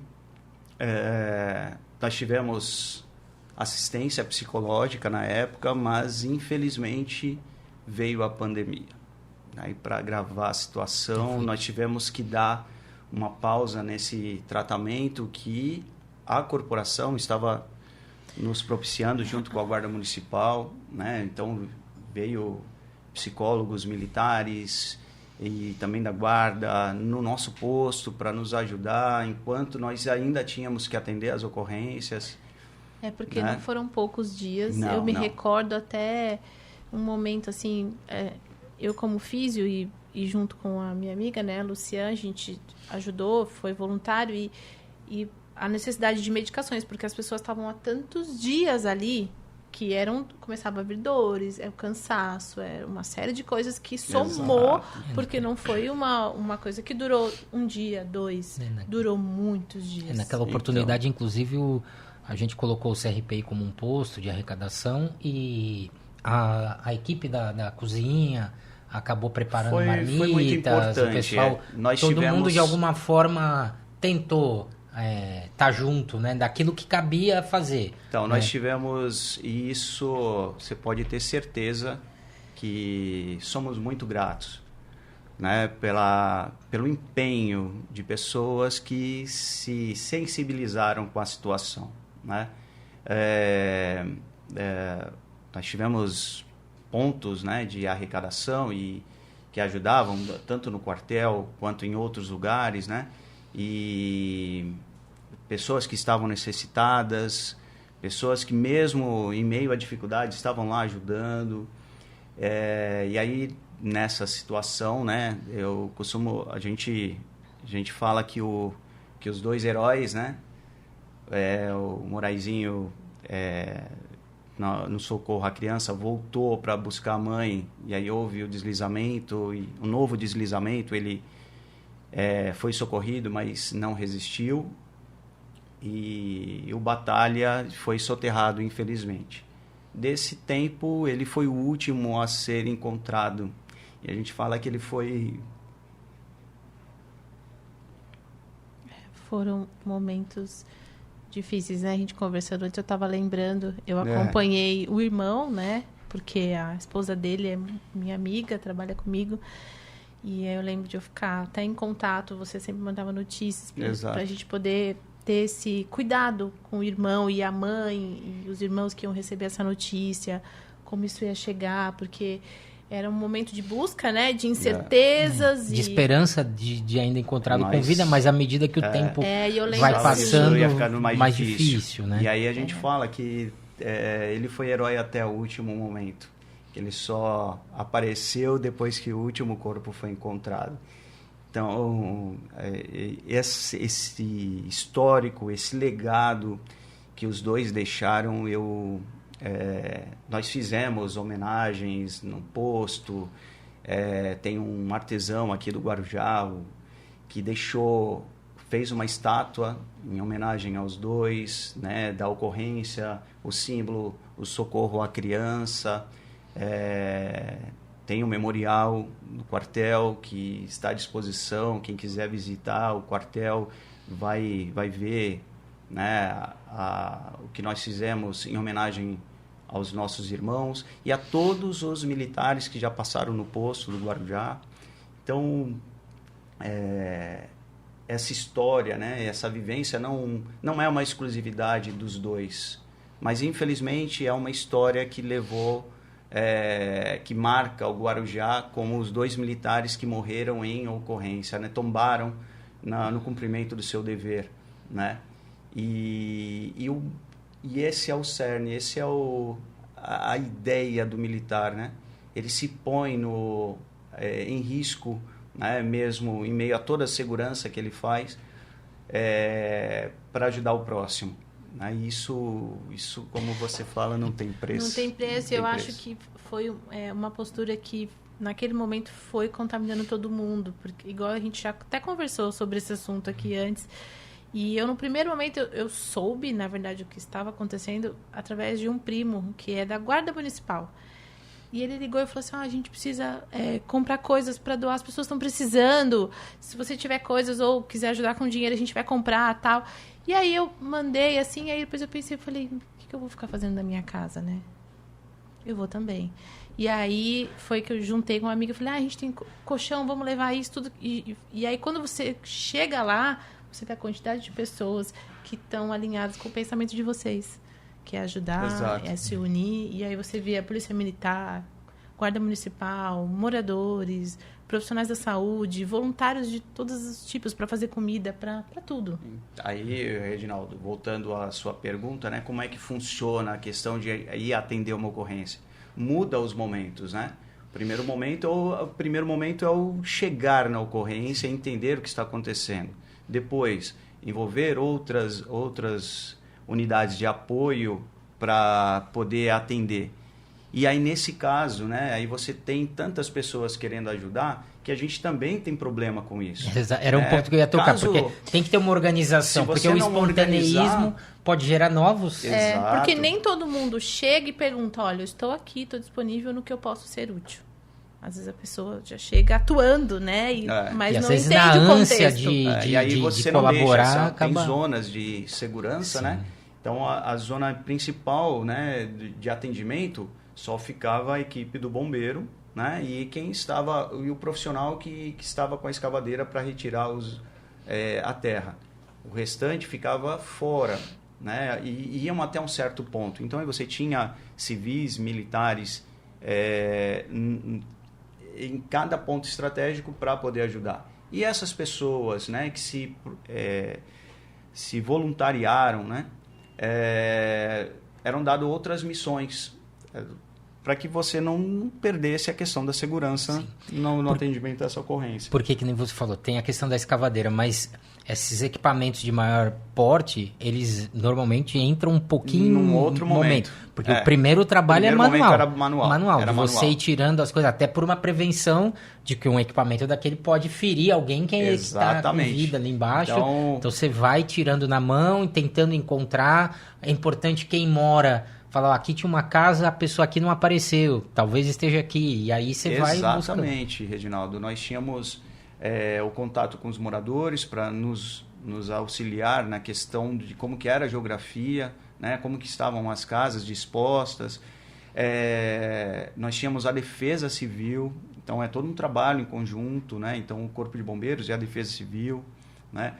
C: nós tivemos assistência psicológica na época, mas infelizmente veio a pandemia. Aí, para agravar a situação, nós tivemos que dar uma pausa nesse tratamento que a corporação estava nos propiciando junto com a Guarda Municipal, né? Então, veio psicólogos militares e também da Guarda no nosso posto para nos ajudar, enquanto nós ainda tínhamos que atender as ocorrências.
B: Porque
C: né?
B: não foram poucos dias.
C: Não,
B: eu me
C: não.
B: recordo até um momento, assim, eu como físio e junto com a minha amiga, né, a Luciana, a gente ajudou, foi voluntário e a necessidade de medicações, porque as pessoas estavam há tantos dias ali que começava a vir dores, o cansaço, uma série de coisas que somou, porque não foi uma coisa que durou um dia, 2, durou muitos dias.
A: Naquela oportunidade, inclusive, a gente colocou o CRPI como um posto de arrecadação e a equipe da cozinha acabou preparando marmitas,
C: foi muito importante.
A: O pessoal, todo mundo de alguma forma tentou tá junto, né, daquilo que cabia fazer.
C: Então, nós tivemos isso, você pode ter certeza que somos muito gratos, né, pelo empenho de pessoas que se sensibilizaram com a situação, né? Nós tivemos pontos, né, de arrecadação e que ajudavam tanto no quartel quanto em outros lugares, né? E pessoas que estavam necessitadas, pessoas que mesmo em meio à dificuldade estavam lá ajudando. E aí, nessa situação, né, a gente fala que os dois heróis, né, o Moraizinho no socorro à criança voltou para buscar a mãe, e aí houve o deslizamento, e um novo deslizamento, ele foi socorrido, mas não resistiu, e o Batalha foi soterrado, infelizmente. Desse tempo, ele foi o último a ser encontrado, e a gente fala que ele foi...
B: Foram momentos difíceis, né? A gente conversando antes, eu estava lembrando, eu acompanhei o irmão, né? Porque a esposa dele é minha amiga, trabalha comigo. E eu lembro de eu ficar até em contato, você sempre mandava notícias para a gente poder ter esse cuidado com o irmão e a mãe e os irmãos que iam receber essa notícia, como isso ia chegar, porque era um momento de busca, né? De incertezas.
A: De esperança de ainda encontrá-lo com vida, mas à medida que o tempo vai passando,
C: ia ficando mais
A: difícil, né?
C: E aí a gente fala que ele foi herói até o último momento. Ele só apareceu depois que o último corpo foi encontrado. Então, esse histórico, esse legado que os dois deixaram, nós fizemos homenagens no posto. Tem um artesão aqui do Guarujá que fez uma estátua em homenagem aos dois, né, da ocorrência, o símbolo, o socorro à criança. Tem um memorial no quartel que está à disposição. Quem quiser visitar o quartel vai ver, né, o que nós fizemos em homenagem aos nossos irmãos e a todos os militares que já passaram no posto do Guarujá. Então, essa história, né, essa vivência não é uma exclusividade dos dois, mas infelizmente é uma história que que marca o Guarujá como os dois militares que morreram em ocorrência, né, tombaram no cumprimento do seu dever, né? E esse é o cerne, esse é a ideia do militar, né? Ele se põe em risco, né, mesmo em meio a toda a segurança que ele faz, para ajudar o próximo. Né? Isso, como você fala, não tem preço.
B: Não tem preço. Eu acho que foi uma postura que, naquele momento, foi contaminando todo mundo. Porque, igual a gente já até conversou sobre esse assunto aqui antes. E eu, no primeiro momento, eu soube, na verdade, o que estava acontecendo através de um primo, que é da Guarda Municipal. E ele ligou e falou assim, a gente precisa comprar coisas para doar, as pessoas estão precisando. Se você tiver coisas ou quiser ajudar com dinheiro, a gente vai comprar, tal. E aí eu mandei, assim, aí depois eu pensei, falei, o que eu vou ficar fazendo na minha casa, né? Eu vou também. E aí foi que eu juntei com uma amiga, falei, a gente tem colchão, vamos levar isso, tudo. E aí quando você chega lá, você tem a quantidade de pessoas que estão alinhadas com o pensamento de vocês. Que é ajudar,
C: Exato.
B: é se unir. E aí você vê a Polícia Militar, Guarda Municipal, moradores, profissionais da saúde, voluntários de todos os tipos para fazer comida, para tudo.
C: Aí, Reginaldo, voltando à sua pergunta, né? Como é que funciona a questão de ir atender uma ocorrência? Muda os momentos, né? O primeiro momento é o chegar na ocorrência, entender o que está acontecendo. Depois, envolver outras unidades de apoio para poder atender. E aí, nesse caso, né, aí você tem tantas pessoas querendo ajudar que a gente também tem problema com isso.
A: Era um ponto que eu ia tocar, porque tem que ter uma organização, porque o espontaneísmo pode gerar novos...
B: porque nem todo mundo chega e pergunta, olha, eu estou aqui, estou disponível no que eu posso ser útil. Às vezes a pessoa já chega atuando, né? Mas
A: e
B: não
A: vezes,
B: entende
A: na
B: o
A: ânsia
B: contexto.
C: E aí você
A: de
C: não
A: colaborar,
C: deixa,
A: acaba...
C: tem zonas de segurança,
A: Sim.
C: né? Então, a zona principal, né, de atendimento só ficava a equipe do bombeiro, né? E o profissional que estava com a escavadeira para retirar a terra. O restante ficava fora, né? E iam até um certo ponto. Então, aí você tinha civis, militares... em cada ponto estratégico para poder ajudar. E essas pessoas, né, que se voluntariaram, né, eram dadas outras missões para que você não perdesse a questão da segurança no atendimento dessa ocorrência.
A: Porque, que nem você falou, tem a questão da escavadeira, mas esses equipamentos de maior porte, eles normalmente entram um pouquinho
C: num outro momento.
A: Porque o primeiro trabalho é manual.
C: Era manual.
A: Era você ir tirando as coisas, até por uma prevenção de que um equipamento daquele pode ferir alguém que está com vida ali embaixo. Então você vai tirando na mão e tentando encontrar. É importante quem mora... Falar, aqui tinha uma casa, a pessoa aqui não apareceu, talvez esteja aqui, e aí você vai buscando.
C: Exatamente, Reginaldo. Nós tínhamos o contato com os moradores para nos auxiliar na questão de como que era a geografia, né, como que estavam as casas dispostas. Nós tínhamos a Defesa Civil, então é todo um trabalho em conjunto, né, então o Corpo de Bombeiros e a Defesa Civil, né,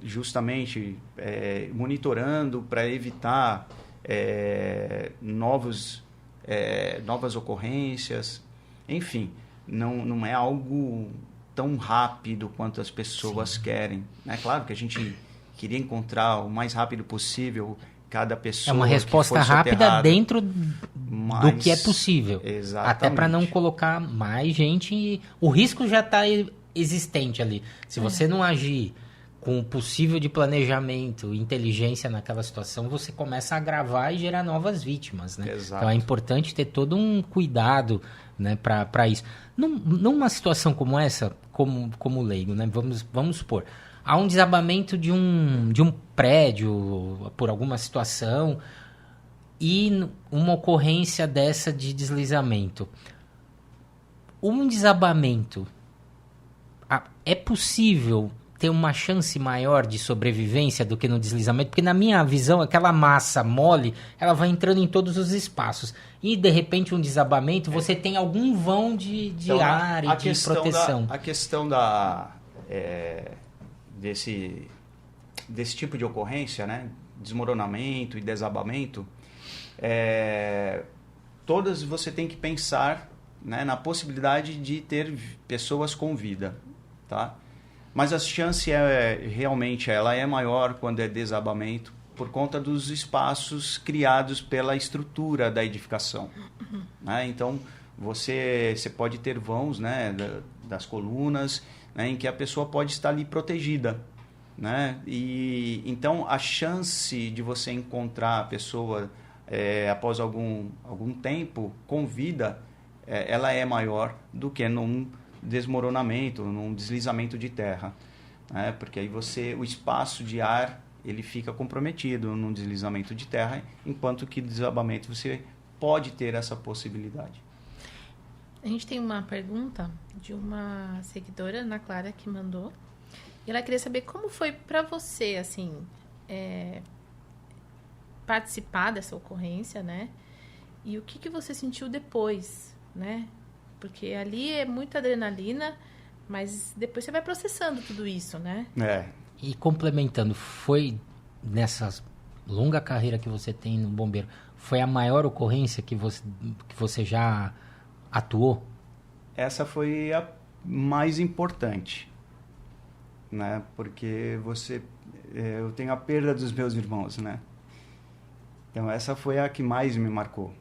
C: justamente monitorando para evitar... novas ocorrências, enfim, não é algo tão rápido quanto as pessoas querem. É claro que a gente queria encontrar o mais rápido possível cada pessoa.
A: É uma resposta rápida dentro do que é possível.
C: Exatamente.
A: Até para não colocar mais gente. O risco já está existente ali. Se você não agir com o possível de planejamento, inteligência naquela situação, você começa a agravar e gerar novas vítimas, né?
C: Exato.
A: Então é importante ter todo um cuidado, né, para isso. Numa situação como essa, como leigo, né? Vamos supor, há um desabamento de um prédio por alguma situação e uma ocorrência dessa de deslizamento. Um desabamento, é possível ter uma chance maior de sobrevivência do que no deslizamento? Porque na minha visão, aquela massa mole, ela vai entrando em todos os espaços. E, de repente, um desabamento, você tem algum vão de então, ar e de proteção.
C: A questão desse tipo de ocorrência, né? Desmoronamento e desabamento, todas você tem que pensar, né, na possibilidade de ter pessoas com vida, tá? Mas a chance realmente ela é maior quando é desabamento por conta dos espaços criados pela estrutura da edificação. Né? Então, você pode ter vãos, né, das colunas, né, em que a pessoa pode estar ali protegida. Né? E, então, a chance de você encontrar a pessoa após algum tempo com vida, ela é maior do que num desmoronamento, num deslizamento de terra. né? Porque aí o espaço de ar, ele fica comprometido num deslizamento de terra, enquanto que desabamento você pode ter essa possibilidade.
B: A gente tem uma pergunta de uma seguidora, Ana Clara, que mandou. E ela queria saber como foi para você, assim, participar dessa ocorrência, né? E o que você sentiu depois, né? Porque ali é muita adrenalina, mas depois você vai processando tudo isso, né?
A: E complementando, foi nessa longa carreira que você tem no bombeiro, foi a maior ocorrência que você já atuou?
C: Essa foi a mais importante, né? Porque eu tenho a perda dos meus irmãos, né? Então essa foi a que mais me marcou.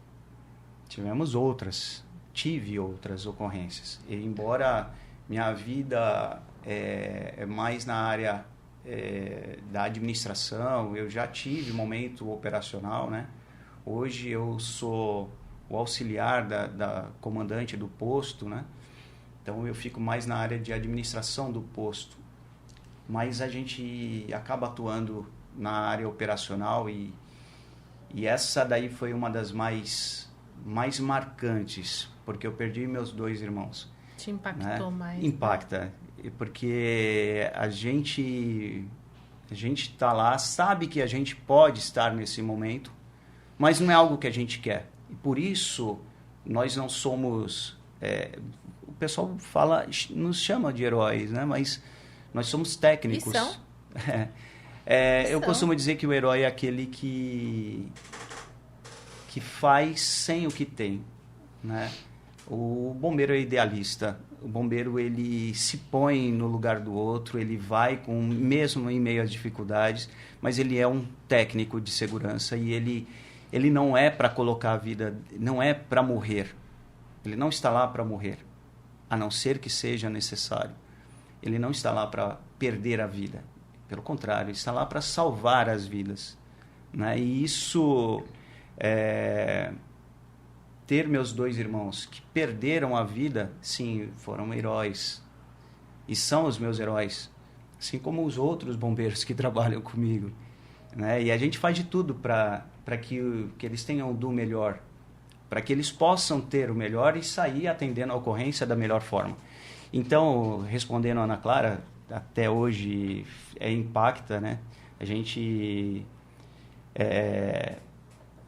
C: Tive outras ocorrências. E embora minha vida é mais na área da administração, eu já tive momento operacional, né? Hoje eu sou o auxiliar da comandante do posto, né? Então eu fico mais na área de administração do posto. Mas a gente acaba atuando na área operacional e essa daí foi uma das mais marcantes, porque eu perdi meus 2 irmãos.
B: Te impactou, né? Mais?
C: Impacta, porque a gente está lá, sabe que a gente pode estar nesse momento, mas não é algo que a gente quer. E por isso, nós não somos... o pessoal nos chama de heróis, né? Mas nós somos técnicos.
B: E são?
C: Eu costumo dizer que o herói é aquele que faz sem o que tem, né? O bombeiro é idealista. O bombeiro, ele se põe no lugar do outro, ele vai mesmo em meio às dificuldades, mas ele é um técnico de segurança e ele não é para colocar a vida, não é para morrer. Ele não está lá para morrer, a não ser que seja necessário. Ele não está lá para perder a vida. Pelo contrário, ele está lá para salvar as vidas, né? E isso... ter meus 2 irmãos que perderam a vida, sim, foram heróis. E são os meus heróis. Assim como os outros bombeiros que trabalham comigo, né? E a gente faz de tudo para que eles tenham do melhor. Para que eles possam ter o melhor e sair atendendo a ocorrência da melhor forma. Então, respondendo a Ana Clara, até hoje impacta, né? A gente...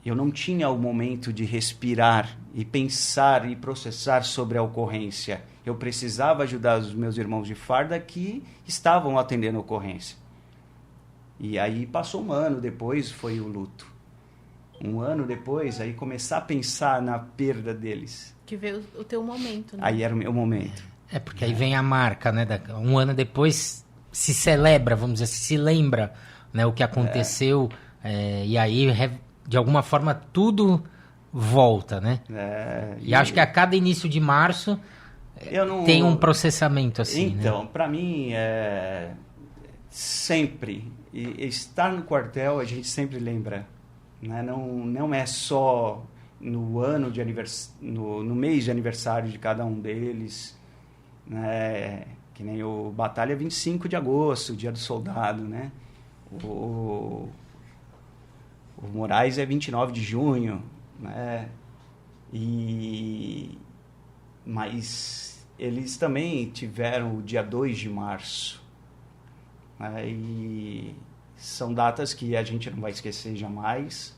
C: eu não tinha o momento de respirar e pensar e processar sobre a ocorrência. Eu precisava ajudar os meus irmãos de farda que estavam atendendo a ocorrência. E aí passou 1 ano depois, foi o luto. 1 ano depois, aí começar a pensar na perda deles.
B: Que veio o teu momento, né?
C: Aí era o meu momento.
A: Porque aí vem a marca, né? 1 ano depois se celebra, vamos dizer, se lembra, né, o que aconteceu. E aí... de alguma forma, tudo volta, né? E acho que a cada início de março tem um processamento assim,
C: então,
A: né?
C: Para mim, sempre, estar no quartel, a gente sempre lembra, né? Não é só no ano de no mês de aniversário de cada um deles, né? Que nem o Batalha 25 de agosto, Dia do Soldado, né? O Moraes é 29 de junho, né? Mas eles também tiveram o dia 2 de março. Né? E são datas que a gente não vai esquecer jamais,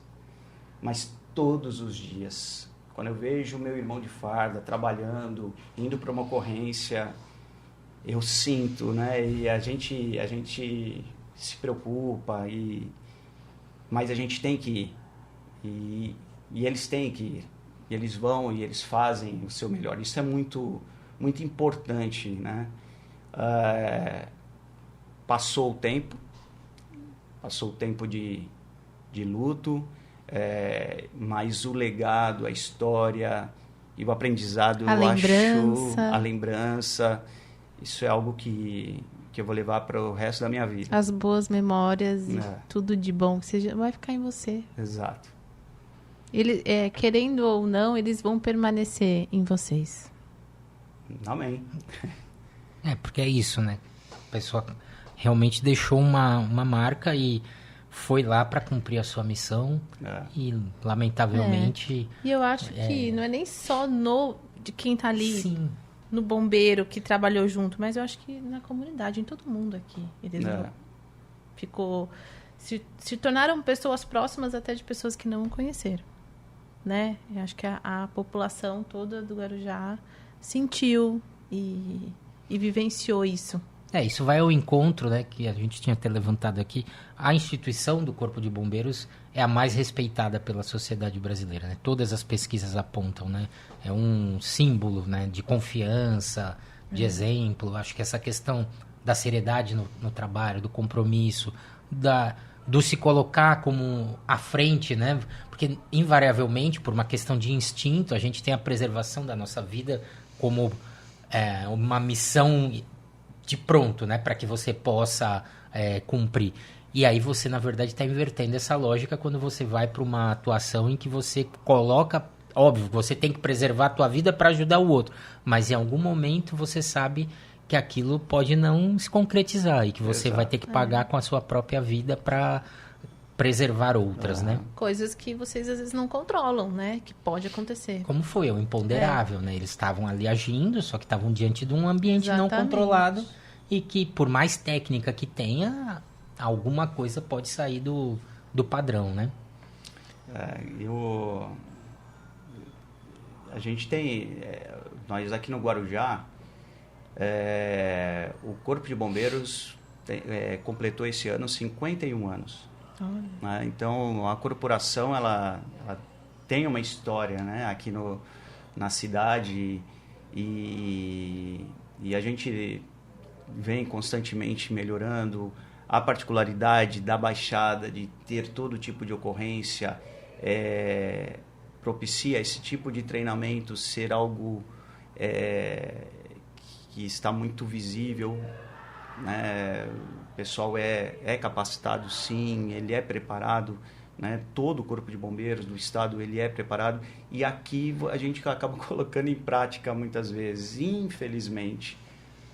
C: mas todos os dias. Quando eu vejo meu irmão de farda trabalhando, indo para uma ocorrência, eu sinto, né? E a gente se preocupa mas a gente tem que ir. E eles têm que ir. E eles vão e eles fazem o seu melhor. Isso é muito, muito importante, né? Passou o tempo de luto, mas o legado, a história e o aprendizado, a lembrança, isso é algo que eu vou levar para o resto da minha vida.
B: As boas memórias e tudo de bom que seja, vai ficar em você.
C: Exato.
B: Querendo ou não, eles vão permanecer em vocês.
C: Amém.
A: Porque é isso, né? A pessoa realmente deixou uma marca e foi lá para cumprir a sua missão e, lamentavelmente...
B: E eu acho que não é nem só de quem tá ali,
A: Sim.
B: no bombeiro que trabalhou junto, mas eu acho que na comunidade, em todo mundo aqui. Eles se tornaram pessoas próximas até de pessoas que não o conheceram, né? Eu acho que a população toda do Guarujá sentiu e vivenciou isso.
A: Isso vai ao encontro, né, que a gente tinha até levantado aqui. A instituição do Corpo de Bombeiros é a mais respeitada pela sociedade brasileira, né? Todas as pesquisas apontam, né? É um símbolo, né, de confiança, de exemplo. Acho que essa questão da seriedade no trabalho, do compromisso, do se colocar como à frente, né? Porque, invariavelmente, por uma questão de instinto, a gente tem a preservação da nossa vida como uma missão de pronto, né? Para que você possa cumprir. E aí você, na verdade, está invertendo essa lógica quando você vai para uma atuação em que você coloca... Óbvio, você tem que preservar a tua vida para ajudar o outro. Mas, em algum momento, você sabe que aquilo pode não se concretizar e que você vai ter que pagar com a sua própria vida para preservar outras, né?
B: Coisas que vocês, às vezes, não controlam, né? Que pode acontecer.
A: Como foi? O imponderável, né? Eles estavam ali agindo, só que estavam diante de um ambiente não controlado e que, por mais técnica que tenha, alguma coisa pode sair do padrão, né?
C: A gente tem... nós aqui no Guarujá, o Corpo de Bombeiros completou esse ano 51 anos. Né? Então, a corporação ela tem uma história, né, aqui na cidade e a gente vem constantemente melhorando. A particularidade da Baixada de ter todo tipo de ocorrência propicia esse tipo de treinamento ser algo que está muito visível, né? O pessoal é capacitado, sim, ele é preparado, né? Todo o Corpo de Bombeiros do Estado ele é preparado e aqui a gente acaba colocando em prática muitas vezes, infelizmente,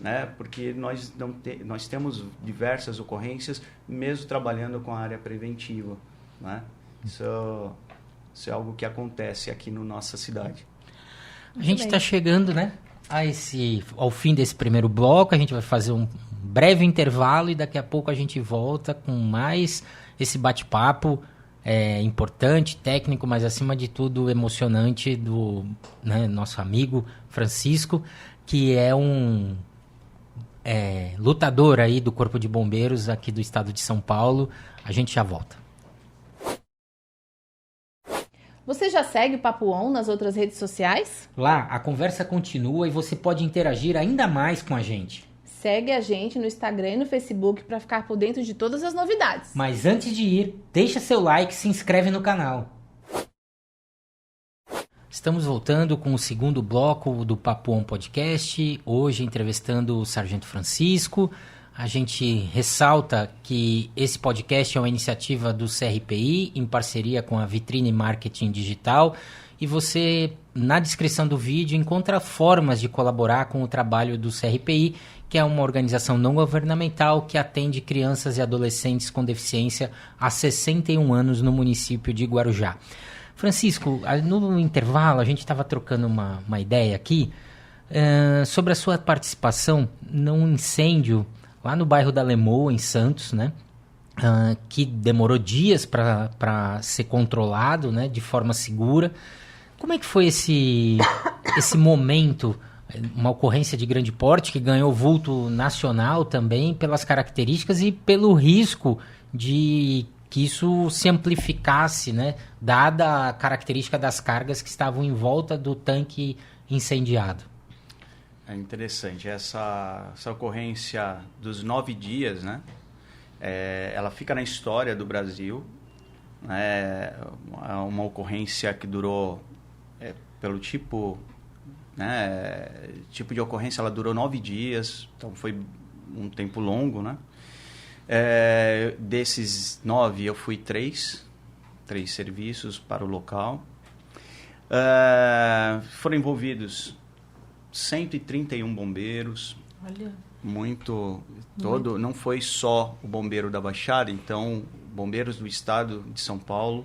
C: né? Porque nós temos diversas ocorrências mesmo trabalhando com a área preventiva, né? Isso é algo que acontece aqui na nossa cidade.
A: A gente está chegando, né, ao fim desse primeiro bloco. A gente vai fazer um breve intervalo e daqui a pouco a gente volta com mais esse bate-papo importante, técnico, mas acima de tudo emocionante do nosso amigo Francisco, que é um lutador aí do Corpo de Bombeiros aqui do estado de São Paulo. A gente já volta.
B: Você já segue o Papo On nas outras redes sociais?
A: Lá, a conversa continua e você pode interagir ainda mais com a gente.
B: Segue a gente no Instagram e no Facebook para ficar por dentro de todas as novidades.
A: Mas antes de ir, deixa seu like e se inscreve no canal. Estamos voltando com o segundo bloco do Papo On Podcast, hoje entrevistando o Sargento Francisco. A gente ressalta que esse podcast é uma iniciativa do CRPI, em parceria com a Vitrine Marketing Digital, e você, na descrição do vídeo, encontra formas de colaborar com o trabalho do CRPI, que é uma organização não governamental que atende crianças e adolescentes com deficiência há 61 anos no município de Guarujá. Francisco, no intervalo a gente estava trocando uma ideia aqui sobre a sua participação num incêndio lá no bairro da Lemoa, em Santos, né? Que demorou dias para ser controlado, né, de forma segura. Como é que foi esse momento, uma ocorrência de grande porte que ganhou vulto nacional também pelas características e pelo risco de que isso se amplificasse, né, dada a característica das cargas que estavam em volta do tanque incendiado?
C: É interessante, essa ocorrência dos 9 dias, né? Ela fica na história do Brasil. É uma ocorrência que durou, pelo tipo de ocorrência, ela durou 9 dias, então foi um tempo longo, né? Desses 9, eu fui 3 serviços para o local. Foram envolvidos 131 bombeiros.
B: Olha.
C: todo, não foi só o bombeiro da Baixada, então bombeiros do estado de São Paulo,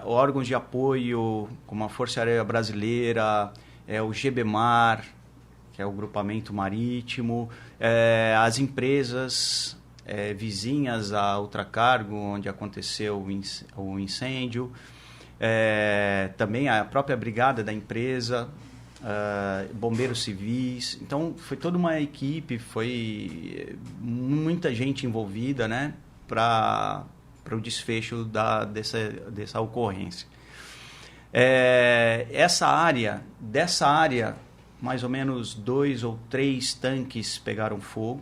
C: órgãos de apoio como a Força Aérea Brasileira, o GBMAR, que é o grupamento marítimo, as empresas vizinhas à Ultracargo, onde aconteceu o incêndio, também a própria brigada da empresa, bombeiros civis. Então foi toda uma equipe, foi muita gente envolvida, né, para o desfecho dessa ocorrência. Dessa área, mais ou menos 2 ou 3 tanques pegaram fogo,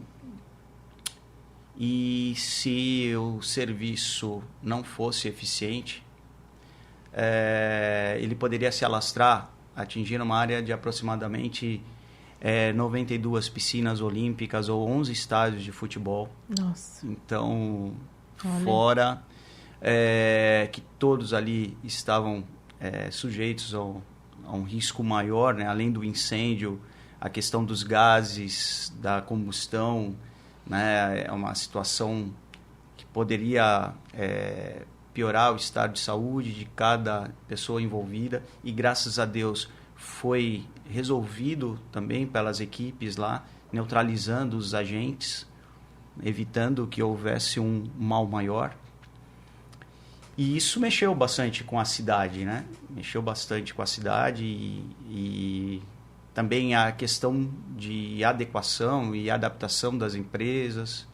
C: e se o serviço não fosse eficiente, ele poderia se alastrar, atingindo uma área de aproximadamente 92 piscinas olímpicas ou 11 estádios de futebol.
B: Nossa.
C: Então,
B: olha,
C: fora que todos ali estavam sujeitos a um risco maior, né? Além do incêndio, a questão dos gases, da combustão, né? É uma situação que poderia piorar o estado de saúde de cada pessoa envolvida, e graças a Deus foi resolvido também pelas equipes lá, neutralizando os agentes, evitando que houvesse um mal maior. E isso mexeu bastante com a cidade, né? Mexeu bastante com a cidade, e também a questão de adequação e adaptação das empresas,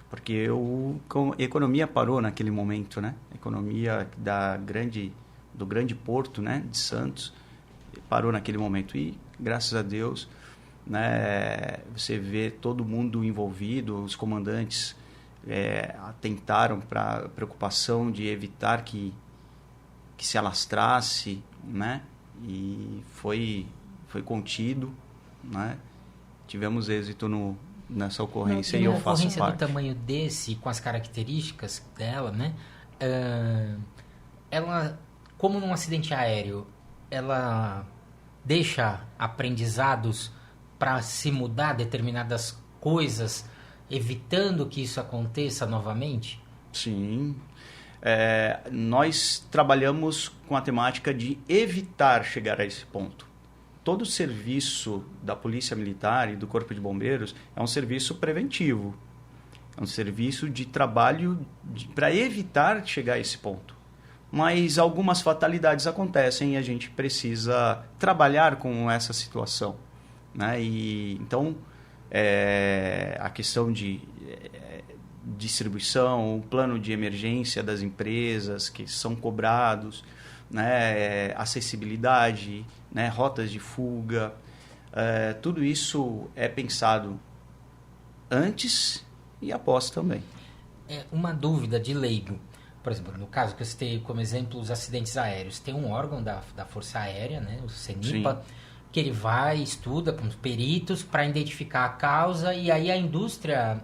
C: porque a economia parou naquele momento, né? A economia do grande porto, né, de Santos, parou naquele momento. E, graças a Deus, né, você vê todo mundo envolvido, os comandantes atentaram para a preocupação de evitar que se alastrasse, né? E foi contido, né? Tivemos êxito nessa ocorrência, e eu faço parte.
A: Uma ocorrência do tamanho desse, com as características dela, né? Ela, como num acidente aéreo, ela deixa aprendizados para se mudar determinadas coisas, evitando que isso aconteça novamente?
C: Sim. Nós trabalhamos com a temática de evitar chegar a esse ponto. Todo o serviço da Polícia Militar e do Corpo de Bombeiros é um serviço preventivo. É um serviço de trabalho para evitar chegar a esse ponto. Mas algumas fatalidades acontecem e a gente precisa trabalhar com essa situação, né? E, então, a questão de distribuição, o plano de emergência das empresas que são cobrados, né? Acessibilidade, né? Rotas de fuga, tudo isso é pensado antes e após também.
A: Uma dúvida de leigo. Por exemplo, no caso que eu citei como exemplo os acidentes aéreos, tem um órgão da Força Aérea, né? O CENIPA, sim, que ele vai, estuda com os peritos para identificar a causa, e aí a indústria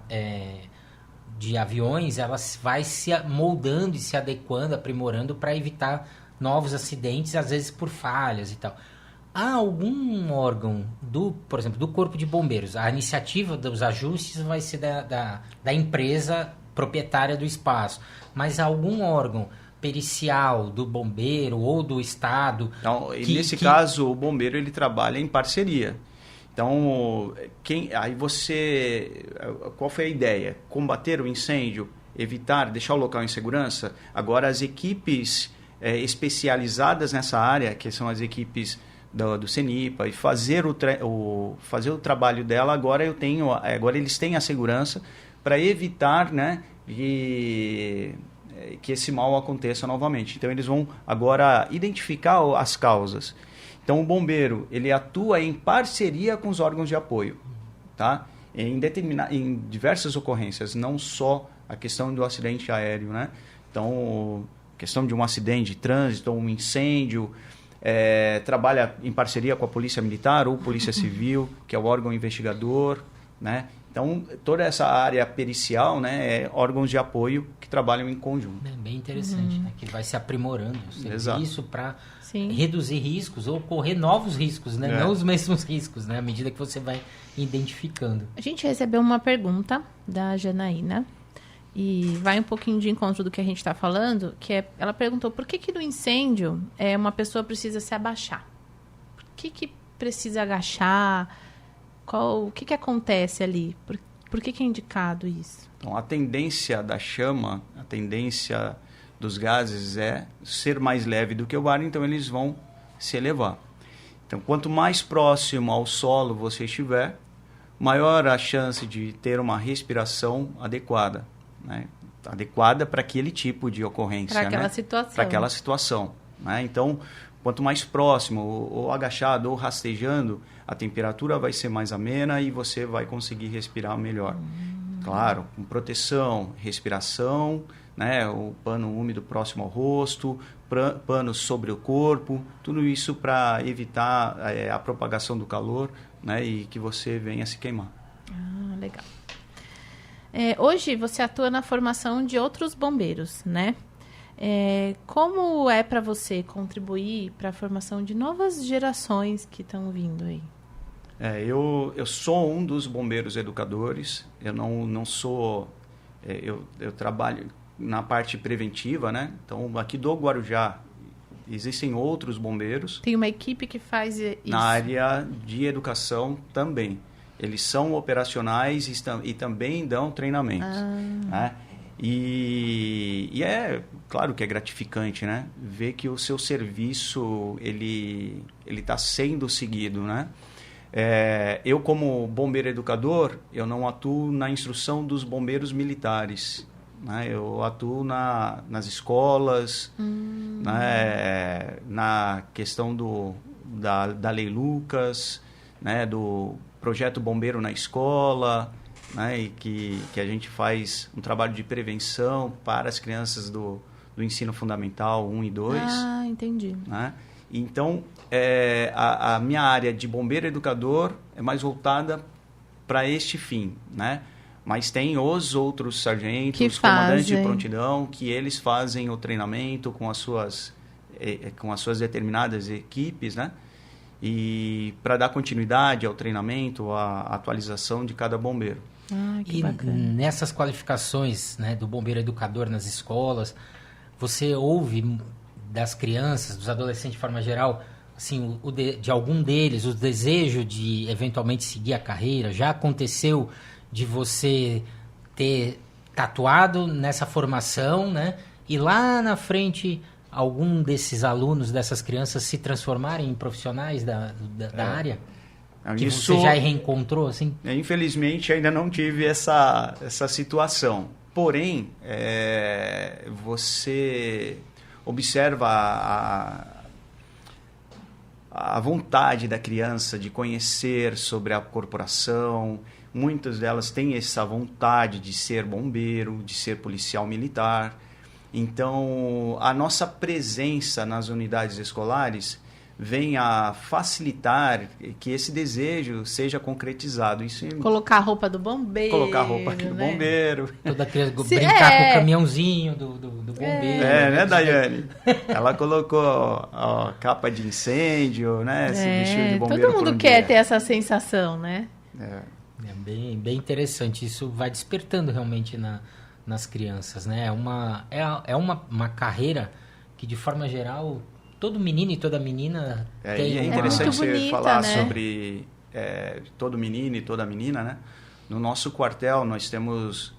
A: de aviões ela vai se moldando e se adequando, aprimorando para evitar novos acidentes, às vezes por falhas e tal. Há algum órgão, por exemplo, do Corpo de Bombeiros, a iniciativa dos ajustes vai ser da empresa proprietária do espaço, mas algum órgão pericial do bombeiro ou do Estado?
C: Então, nesse caso, o bombeiro ele trabalha em parceria. Então, qual foi a ideia? Combater o incêndio, evitar, deixar o local em segurança. Agora, as equipes especializadas nessa área, que são as equipes do CENIPA, e fazer o trabalho dela, agora eles têm a segurança para evitar, né, que esse mal aconteça novamente. Então, eles vão agora identificar as causas. Então, o bombeiro ele atua em parceria com os órgãos de apoio, tá? Em diversas ocorrências, não só a questão do acidente aéreo, né? Então, questão de um acidente de trânsito, um incêndio, trabalha em parceria com a Polícia Militar ou Polícia Civil, que é o órgão investigador, né? Então, toda essa área pericial, né, é órgãos de apoio que trabalham em conjunto.
A: É bem interessante, né? Que vai se aprimorando o serviço para reduzir riscos ou correr novos riscos, né? Não os mesmos riscos, né? À medida que você vai identificando.
B: A gente recebeu uma pergunta da Janaína e vai um pouquinho de encontro do que a gente está falando, ela perguntou por que no incêndio uma pessoa precisa se abaixar? Por que precisa agachar? O que acontece ali? Por que é indicado isso?
C: Então, a tendência da chama, a tendência dos gases é ser mais leve do que o ar, então eles vão se elevar. Então, quanto mais próximo ao solo você estiver, maior a chance de ter uma respiração adequada, né? Adequada para aquele tipo de ocorrência.
B: Para aquela situação.
C: Para aquela situação, né? Então, quanto mais próximo, ou agachado, ou rastejando, a temperatura vai ser mais amena e você vai conseguir respirar melhor. Claro, com proteção, respiração, né? O pano úmido próximo ao rosto, pano sobre o corpo, tudo isso para evitar a propagação do calor, né? E que você venha se queimar.
B: Legal. Hoje você atua na formação de outros bombeiros, né? Como é para você contribuir para a formação de novas gerações que estão vindo aí?
C: Eu sou um dos bombeiros educadores. Eu não sou... Eu trabalho na parte preventiva, né? Então, aqui do Guarujá, existem outros bombeiros.
B: Tem uma equipe que faz isso?
C: Na área de educação também. Eles são operacionais e também dão treinamentos. Né? E é claro que é gratificante, né? Ver que o seu serviço ele está sendo seguido, né? Eu, como bombeiro educador, eu não atuo na instrução dos bombeiros militares, né? Eu atuo nas escolas, né? Na questão da Lei Lucas, né? Do projeto Bombeiro na Escola, né? E que a gente faz um trabalho de prevenção para as crianças do ensino fundamental 1 e 2.
B: Entendi.
C: Né? Então, a minha área de bombeiro educador é mais voltada para este fim, né? Mas tem os outros sargentos, os comandantes de prontidão, que eles fazem o treinamento com as suas determinadas equipes, né? E para dar continuidade ao treinamento, à atualização de cada bombeiro.
A: Que bacana. Nessas qualificações, né, do bombeiro educador nas escolas, você ouve das crianças, dos adolescentes de forma geral, assim, de algum deles, o desejo de eventualmente seguir a carreira? Já aconteceu de você ter tatuado nessa formação, né? E lá na frente, algum desses alunos, dessas crianças, se transformarem em profissionais da área? Que
C: Isso,
A: você já reencontrou, assim?
C: Infelizmente, ainda não tive essa situação. Porém, você observa a vontade da criança de conhecer sobre a corporação. Muitas delas têm essa vontade de ser bombeiro, de ser policial militar. Então, a nossa presença nas unidades escolares vem a facilitar que esse desejo seja concretizado.
B: Colocar a roupa do bombeiro.
C: Colocar a roupa do bombeiro.
A: Toda criança brincar com o caminhãozinho do bombeiro.
C: Né, Daiane? Ela colocou a capa de incêndio, né? Se vestiu de bombeiro.
B: Todo mundo quer ter essa sensação, né?
A: É bem interessante. Isso vai despertando realmente nas crianças, né? É uma carreira que, de forma geral, todo menino e toda menina tem.
C: É interessante você
B: bonita,
C: falar, né?
B: sobre
C: todo menino e toda menina, né? No nosso quartel, nós temos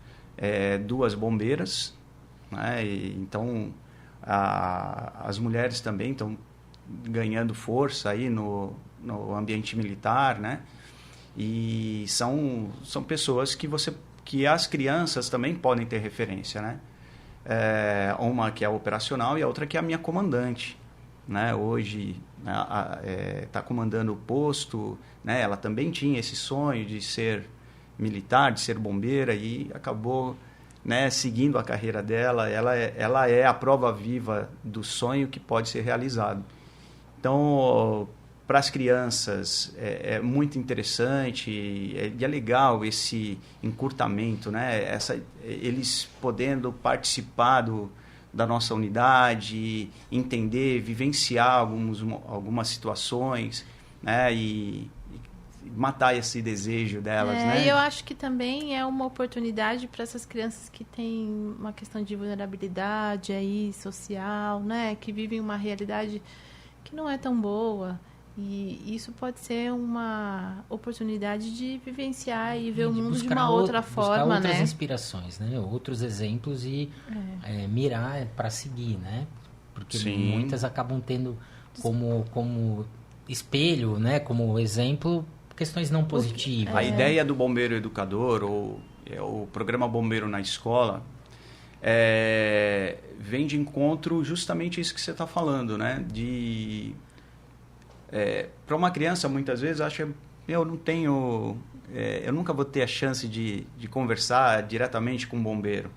C: 2 bombeiras, né? Então, as mulheres também estão ganhando força aí no ambiente militar, né? E são pessoas que as crianças também podem ter referência, né? Uma que é operacional e a outra que é a minha comandante, né? Hoje está comandando o posto, né? Ela também tinha esse sonho de ser militar, de ser bombeira, e acabou, né, seguindo a carreira dela. Ela é a prova viva do sonho que pode ser realizado. Então, para as crianças é muito interessante e é legal esse encurtamento, né? Eles podendo participar da nossa unidade, entender, vivenciar algumas situações, né? E matar esse desejo delas, né?
B: E eu acho que também é uma oportunidade para essas crianças que têm uma questão de vulnerabilidade aí, social, né? Que vivem uma realidade que não é tão boa. E isso pode ser uma oportunidade de vivenciar e ver o mundo de uma outra forma,
A: buscar outras
B: né?
A: inspirações, né? Outros exemplos e mirar para seguir, né? Porque muitas acabam tendo como espelho, né? Como exemplo, questões não positivas.
C: A ideia do bombeiro educador, ou o programa Bombeiro na Escola, vem de encontro justamente isso que você está falando, né? Para uma criança, muitas vezes, acha eu nunca vou ter a chance de conversar diretamente com o bombeiro.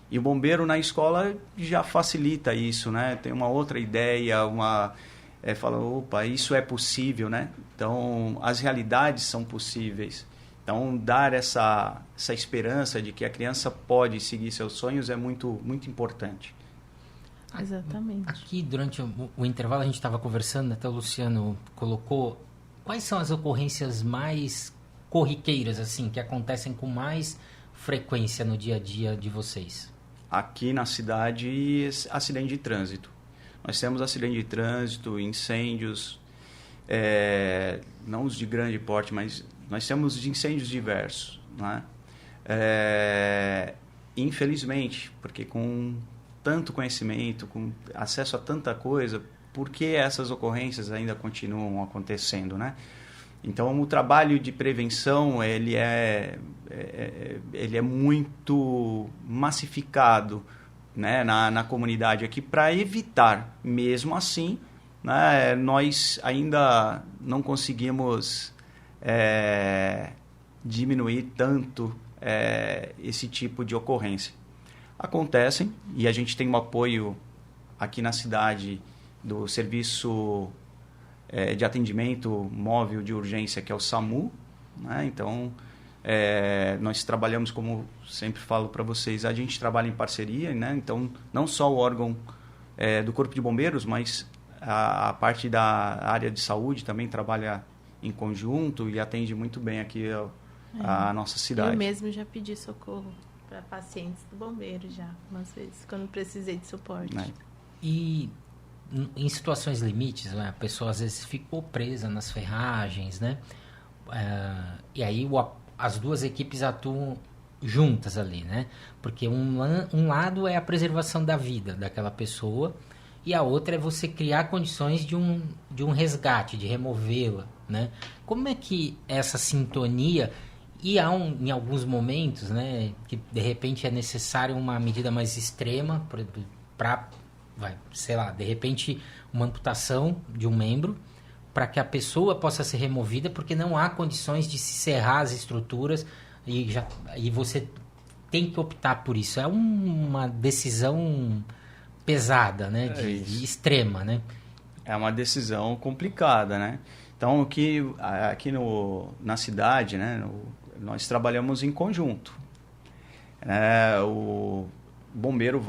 C: E o bombeiro na escola já facilita isso, né? Tem uma outra ideia, fala, opa, isso é possível, né? Então, as realidades são possíveis. Então, dar essa esperança de que a criança pode seguir seus sonhos é muito, muito importante.
B: Exatamente.
A: Aqui, durante o intervalo, a gente estava conversando, até o Luciano colocou, quais são as ocorrências mais corriqueiras, assim, que acontecem com mais frequência no dia a dia de vocês?
C: Aqui na cidade, acidente de trânsito. Nós temos acidente de trânsito, incêndios, não os de grande porte, mas nós temos incêndios diversos, né? Infelizmente, porque com tanto conhecimento, com acesso a tanta coisa, por que essas ocorrências ainda continuam acontecendo, né? Então, o trabalho de prevenção, ele é muito massificado, né, na comunidade aqui, para evitar, mesmo assim, né, nós ainda não conseguimos diminuir tanto esse tipo de ocorrência. Acontecem, e a gente tem um apoio aqui na cidade do Serviço de Atendimento Móvel de Urgência, que é o SAMU, né? Então, nós trabalhamos, como sempre falo para vocês, a gente trabalha em parceria, né? Então, não só o órgão do Corpo de Bombeiros, mas a parte da área de saúde também trabalha em conjunto e atende muito bem aqui a nossa cidade.
B: Eu mesmo já pedi socorro para pacientes do bombeiro já, umas vezes, quando precisei de suporte.
A: E em situações limites, né, a pessoa às vezes ficou presa nas ferragens, né? E aí as duas equipes atuam juntas ali, né? Porque um lado é a preservação da vida daquela pessoa e a outra é você criar condições de um resgate, de removê-la, né? Como é que essa sintonia... E em alguns momentos, né, que de repente é necessário uma medida mais extrema para, sei lá, de repente uma amputação de um membro para que a pessoa possa ser removida porque não há condições de se serrar as estruturas e você tem que optar por isso. É uma decisão pesada, né, de extrema, né?
C: É uma decisão complicada, né? Então, aqui na cidade, né, nós trabalhamos em conjunto. O bombeiro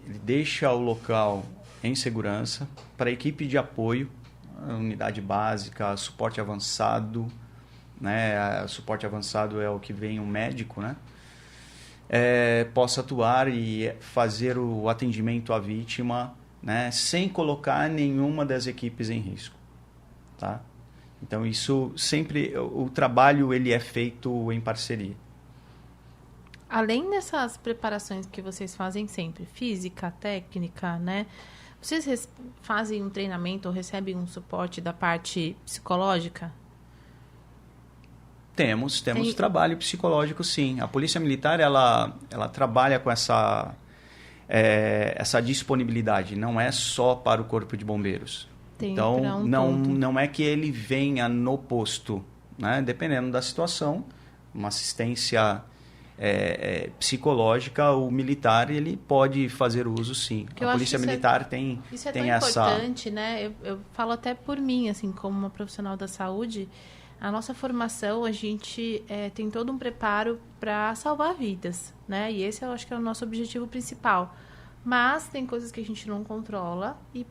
C: ele deixa o local em segurança para a equipe de apoio, a unidade básica, suporte avançado, né? Suporte avançado é o que vem um médico, né? Possa atuar e fazer o atendimento à vítima, né? Sem colocar nenhuma das equipes em risco, tá? Então, isso sempre... O trabalho, ele é feito em parceria.
B: Além dessas preparações que vocês fazem sempre, física, técnica, né? Vocês fazem um treinamento ou recebem um suporte da parte psicológica?
C: Temos trabalho psicológico, sim. A Polícia Militar, ela trabalha com essa disponibilidade. Não é só para o Corpo de Bombeiros. Então, não é que ele venha no posto, né? Dependendo da situação, uma assistência psicológica, o militar ele pode fazer uso, sim. A polícia militar tem
B: isso é
C: tem
B: tão
C: essa...
B: importante, né? Eu falo até por mim, assim, como uma profissional da saúde, a nossa formação, a gente tem todo um preparo para salvar vidas, né? E esse eu acho que é o nosso objetivo principal. Mas tem coisas que a gente não controla e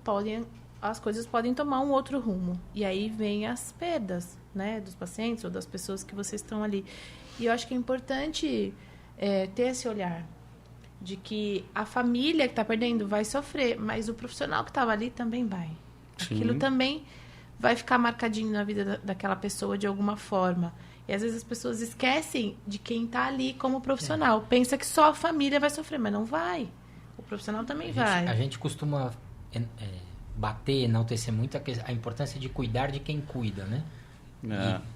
B: as coisas podem tomar um outro rumo. E aí vem as perdas, né? Dos pacientes ou das pessoas que vocês estão ali. E eu acho que é importante ter esse olhar de que a família que está perdendo vai sofrer, mas o profissional que estava ali também vai.
C: Sim.
B: Aquilo também vai ficar marcadinho na vida daquela pessoa de alguma forma. E às vezes as pessoas esquecem de quem está ali como profissional. Pensa que só a família vai sofrer, mas não vai. O profissional também vai.
A: A gente costuma bater, enaltecer muito a importância de cuidar de quem cuida, né?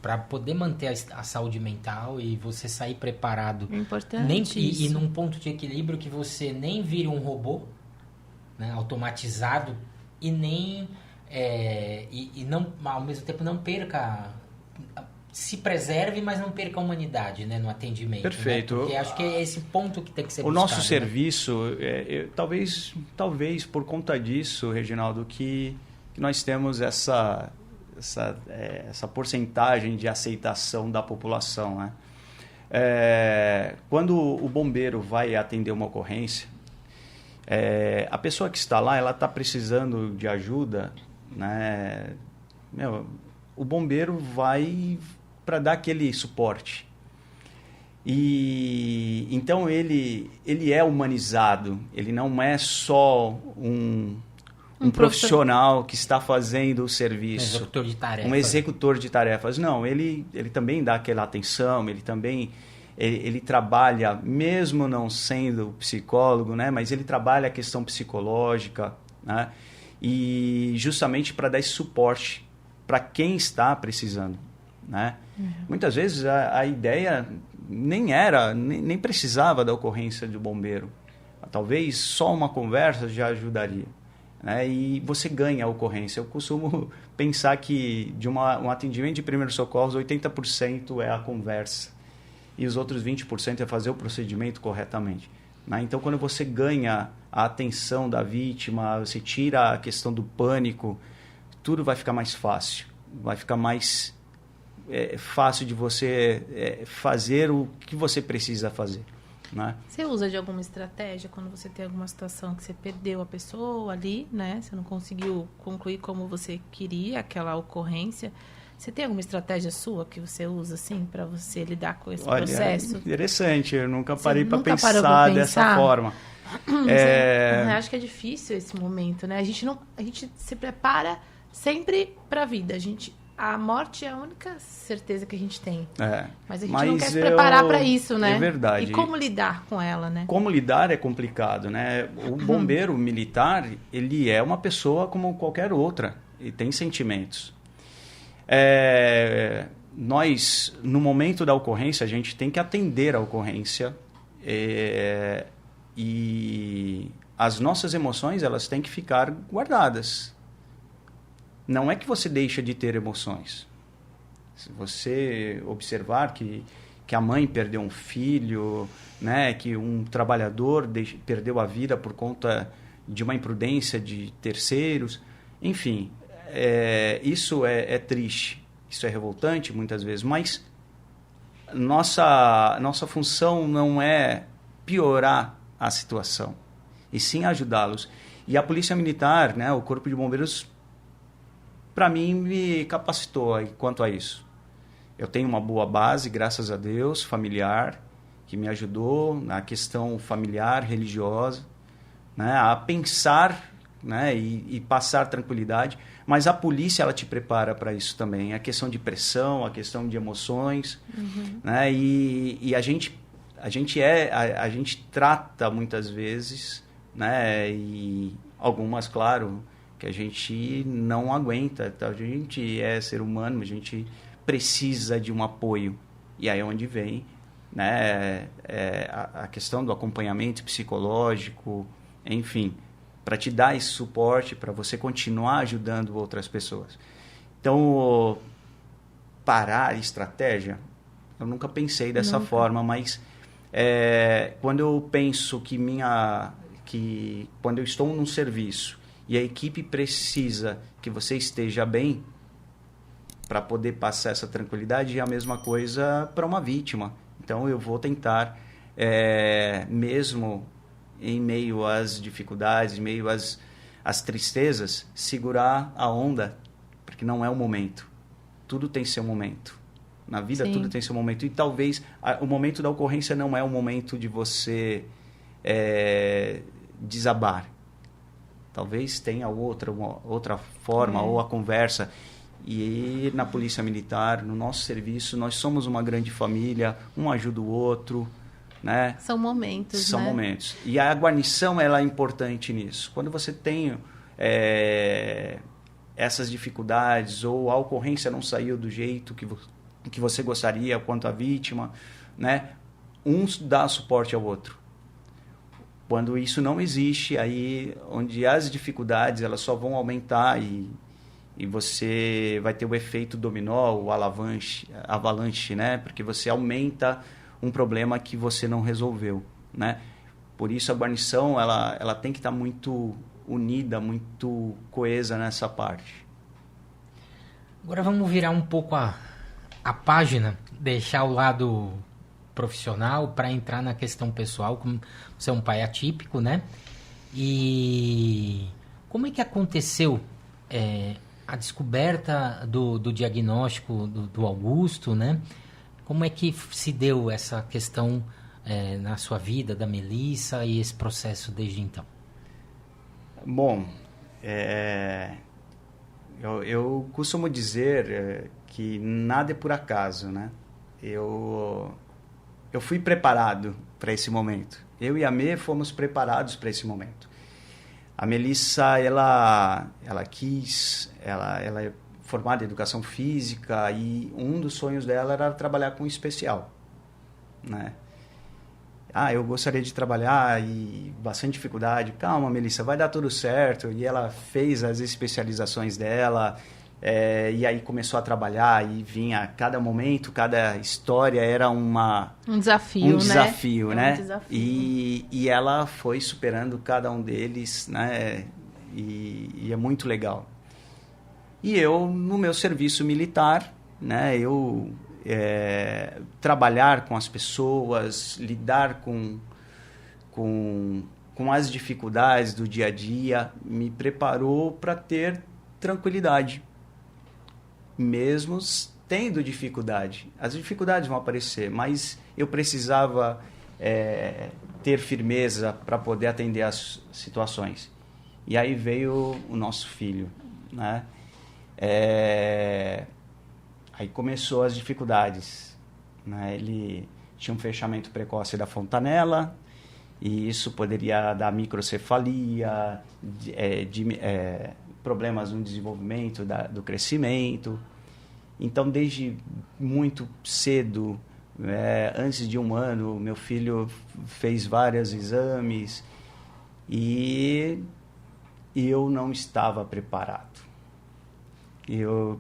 A: Para poder manter a saúde mental e você sair preparado.
B: É importante
A: e num ponto de equilíbrio que você nem vire um robô, né, automatizado e nem e não, ao mesmo tempo não perca, se preserve, mas não perca a humanidade, né, no atendimento.
C: Perfeito.
A: Né? Porque acho que é esse ponto que tem que ser buscado.
C: O nosso
A: né?
C: serviço, talvez por conta disso, Reginaldo, que nós temos essa porcentagem de aceitação da população, né? Quando o bombeiro vai atender uma ocorrência, a pessoa que está lá, ela está precisando de ajuda, né? O bombeiro vai para dar aquele suporte. E então ele é humanizado, ele não é só um profissional que está fazendo o serviço. Um executor de tarefas. Não, ele também dá aquela atenção, ele também ele trabalha, mesmo não sendo psicólogo, né? Mas ele trabalha a questão psicológica, né? E justamente para dar esse suporte para quem está precisando, né? Uhum. Muitas vezes a ideia nem precisava da ocorrência do bombeiro. Talvez só uma conversa já ajudaria. E você ganha a ocorrência. Eu costumo pensar que de um atendimento de primeiros socorros, 80% é a conversa e os outros 20% é fazer o procedimento corretamente. Então, quando você ganha a atenção da vítima, você tira a questão do pânico, tudo vai ficar mais fácil. Vai ficar mais fácil de você fazer o que você precisa fazer. Né?
B: Você usa de alguma estratégia quando você tem alguma situação que você perdeu a pessoa ali, né? Você não conseguiu concluir como você queria aquela ocorrência. Você tem alguma estratégia sua que você usa assim para você lidar com esse processo?
C: Interessante, eu nunca parei para pensar dessa forma.
B: Acho que é difícil esse momento, né? A gente se prepara sempre para a vida. A morte é a única certeza que a gente tem. Mas a gente não quer se preparar para isso, né?
C: É verdade.
B: E como lidar com ela, né?
C: Como lidar é complicado, né? O bombeiro militar, ele é uma pessoa como qualquer outra. E tem sentimentos. Nós, no momento da ocorrência, a gente tem que atender a ocorrência. E as nossas emoções, elas têm que ficar guardadas. Não é que você deixa de ter emoções. Se você observar que a mãe perdeu um filho, né, que um trabalhador perdeu a vida por conta de uma imprudência de terceiros, enfim, isso é triste, isso é revoltante muitas vezes, mas nossa função não é piorar a situação, e sim ajudá-los. E a Polícia Militar, né, o Corpo de Bombeiros, para mim, me capacitou quanto a isso. Eu tenho uma boa base, graças a Deus, familiar, que me ajudou na questão familiar, religiosa, né, a pensar, né, e passar tranquilidade. Mas a polícia, ela te prepara para isso também. A questão de pressão, a questão de emoções. Uhum. Né, e a gente trata muitas vezes, né, e algumas, claro, que a gente não aguenta. A gente é ser humano, a gente precisa de um apoio. E aí é onde vem, né, a questão do acompanhamento psicológico, enfim, para te dar esse suporte, para você continuar ajudando outras pessoas. Então, parar estratégia, eu nunca pensei dessa forma, mas quando eu penso que quando eu estou num serviço e a equipe precisa que você esteja bem para poder passar essa tranquilidade, é a mesma coisa para uma vítima. Então, eu vou tentar, mesmo em meio às dificuldades, em meio às tristezas, segurar a onda, porque não é o momento. Tudo tem seu momento. Na vida,
B: Sim.
C: tudo tem seu momento. E talvez o momento da ocorrência não é o momento de você desabar. Talvez tenha outra forma, ou a conversa. E na Polícia Militar, no nosso serviço, nós somos uma grande família, um ajuda o outro, né?
B: São momentos,
C: São
B: né?
C: momentos. E a guarnição, ela é importante nisso. Quando você tem essas dificuldades, ou a ocorrência não saiu do jeito que você gostaria, quanto a vítima, né? Um dá suporte ao outro. Quando isso não existe, aí onde as dificuldades elas só vão aumentar e você vai ter o efeito dominó, o avalanche, né? Porque você aumenta um problema que você não resolveu, né? Por isso a guarnição ela tem que estar muito unida, muito coesa nessa parte.
A: Agora vamos virar um pouco a página, deixar o lado profissional para entrar na questão pessoal. Como você é um pai atípico, né? E como é que aconteceu a descoberta do diagnóstico do Augusto, né? Como é que se deu essa questão na sua vida, da Melissa, e esse processo desde então?
C: Bom, eu costumo dizer que nada é por acaso, né? Eu fui preparado para esse momento. Eu e a Mê fomos preparados para esse momento. A Melissa, ela é formada em educação física e um dos sonhos dela era trabalhar com especial, né? Eu gostaria de trabalhar e bastante dificuldade. Calma, Melissa, vai dar tudo certo. E ela fez as especializações dela, e aí começou a trabalhar e vinha cada momento, cada história era um desafio, né?
B: Um desafio.
C: E ela foi superando cada um deles, né? E é muito legal. E eu, no meu serviço militar, né? Trabalhar com as pessoas, lidar com as dificuldades do dia a dia, me preparou para ter tranquilidade. Mesmo tendo dificuldade. As dificuldades vão aparecer, mas eu precisava ter firmeza para poder atender as situações. E aí veio o nosso filho, né? Aí começou as dificuldades, né? Ele tinha um fechamento precoce da fontanela, e isso poderia dar microcefalia, problemas no desenvolvimento do crescimento. Então, desde muito cedo, antes de 1 ano, meu filho fez vários exames e eu não estava preparado.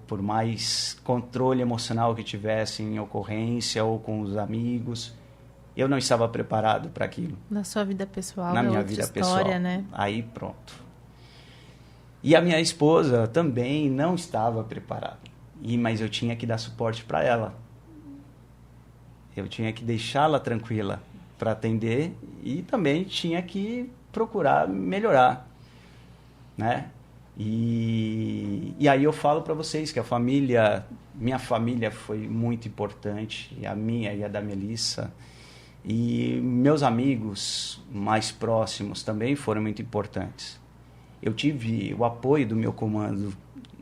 C: Por mais controle emocional que tivesse em ocorrência ou com os amigos, eu não estava preparado para aquilo.
B: Na sua vida pessoal,
C: na minha
B: outra
C: vida
B: história,
C: pessoal,
B: né?
C: Aí pronto. E a minha esposa também não estava preparada. Mas eu tinha que dar suporte para ela. Eu tinha que deixá-la tranquila para atender e também tinha que procurar melhorar, né? E aí eu falo para vocês que minha família foi muito importante, a minha e a da Melissa, e meus amigos mais próximos também foram muito importantes. Eu tive o apoio do meu comando,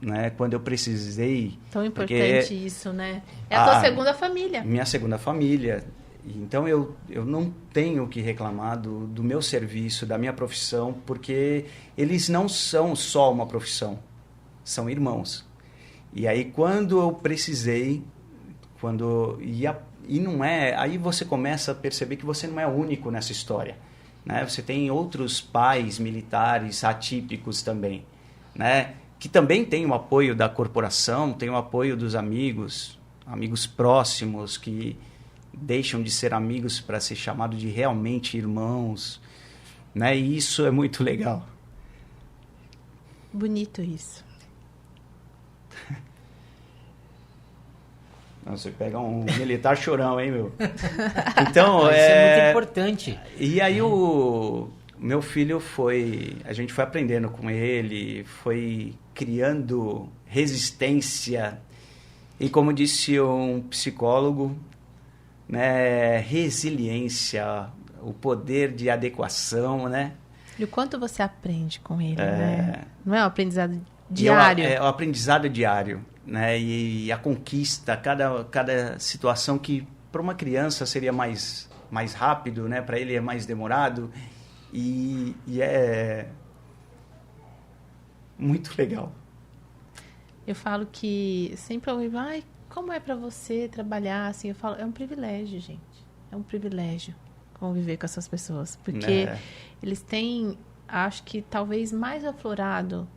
C: né, quando eu precisei.
B: Tão importante isso, né? É a tua segunda família.
C: Minha segunda família. Então, eu não tenho o que reclamar do meu serviço, da minha profissão, porque eles não são só uma profissão, são irmãos. E aí, quando eu precisei, aí você começa a perceber que você não é o único nessa história, né? Você tem outros pais militares atípicos também, né? Que também tem o apoio da corporação, tem o apoio dos amigos próximos que... deixam de ser amigos para ser chamados de realmente irmãos, né? E isso é muito legal.
B: Bonito isso.
C: Não, você pega um militar chorão, hein, meu? Então,
A: Isso é muito importante.
C: E aí o meu filho a gente foi aprendendo com ele, foi criando resistência e, como disse um psicólogo, né, resiliência, o poder de adequação, né?
B: E o quanto você aprende com ele, né? Não é um aprendizado diário?
C: É o aprendizado diário, né? E a conquista, cada situação que para uma criança seria mais rápido, né? Para ele é mais demorado e é muito legal.
B: Eu falo que sempre alguém fala, ai, como é para você trabalhar assim? Eu falo, é um privilégio, gente. É um privilégio conviver com essas pessoas. Porque eles têm, acho que talvez mais aflorado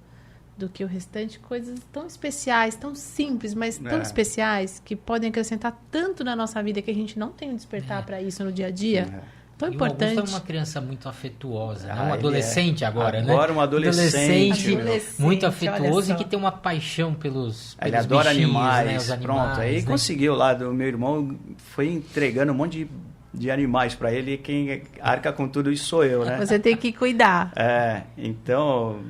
B: do que o restante, coisas tão especiais, tão simples, mas tão especiais, que podem acrescentar tanto na nossa vida que a gente não tem um despertar para isso no dia a dia. Tão importante.
A: O Augusto é uma criança muito afetuosa, né? Um adolescente agora, né?
C: Agora um adolescente
A: muito afetuoso e que tem uma paixão pelos
C: ele adora animais,
A: né? Os animais,
C: pronto. Aí conseguiu lá, do meu irmão foi entregando um monte de animais para ele e quem arca com tudo isso sou eu, né?
B: Você tem que cuidar.
C: Então,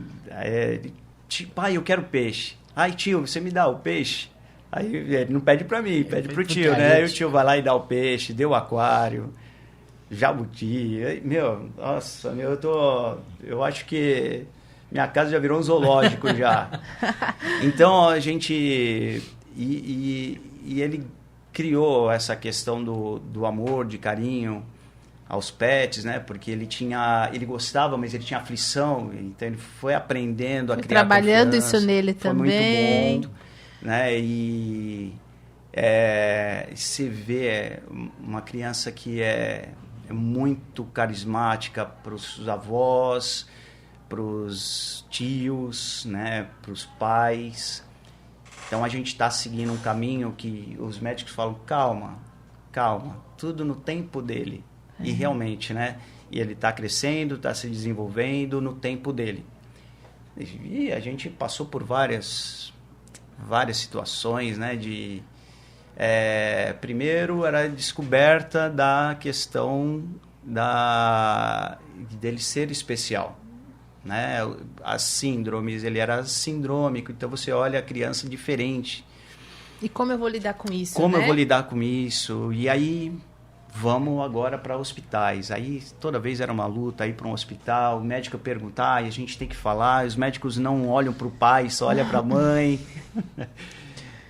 C: pai, eu quero peixe. Ai, tio, você me dá o peixe? Aí ele não pede para mim, pede pro tio, né? Aí o tio vai lá e dá o peixe, deu o aquário. Jabuti, nossa, eu acho que minha casa já virou um zoológico já. Então a gente, e ele criou essa questão do amor, de carinho aos pets, né? Porque ele gostava, mas ele tinha aflição, então ele foi aprendendo a criar
B: trabalhando
C: confiança.
B: isso nele
C: foi
B: também.
C: Muito bom, né? E se vê uma criança que é muito carismática para os avós, para os tios, né, para os pais. Então a gente está seguindo um caminho que os médicos falam, calma, tudo no tempo dele. E realmente, né? E ele está crescendo, está se desenvolvendo no tempo dele. E a gente passou por várias situações, né? Primeiro era a descoberta da questão dele ser especial, né? As síndromes, ele era sindrômico, então você olha a criança diferente.
B: E como eu vou lidar com isso,
C: Como
B: né?
C: eu vou lidar com isso? E aí, vamos agora para hospitais. Aí, toda vez era uma luta, ir para um hospital, o médico perguntar, e a gente tem que falar, os médicos não olham para o pai, só olham para a mãe.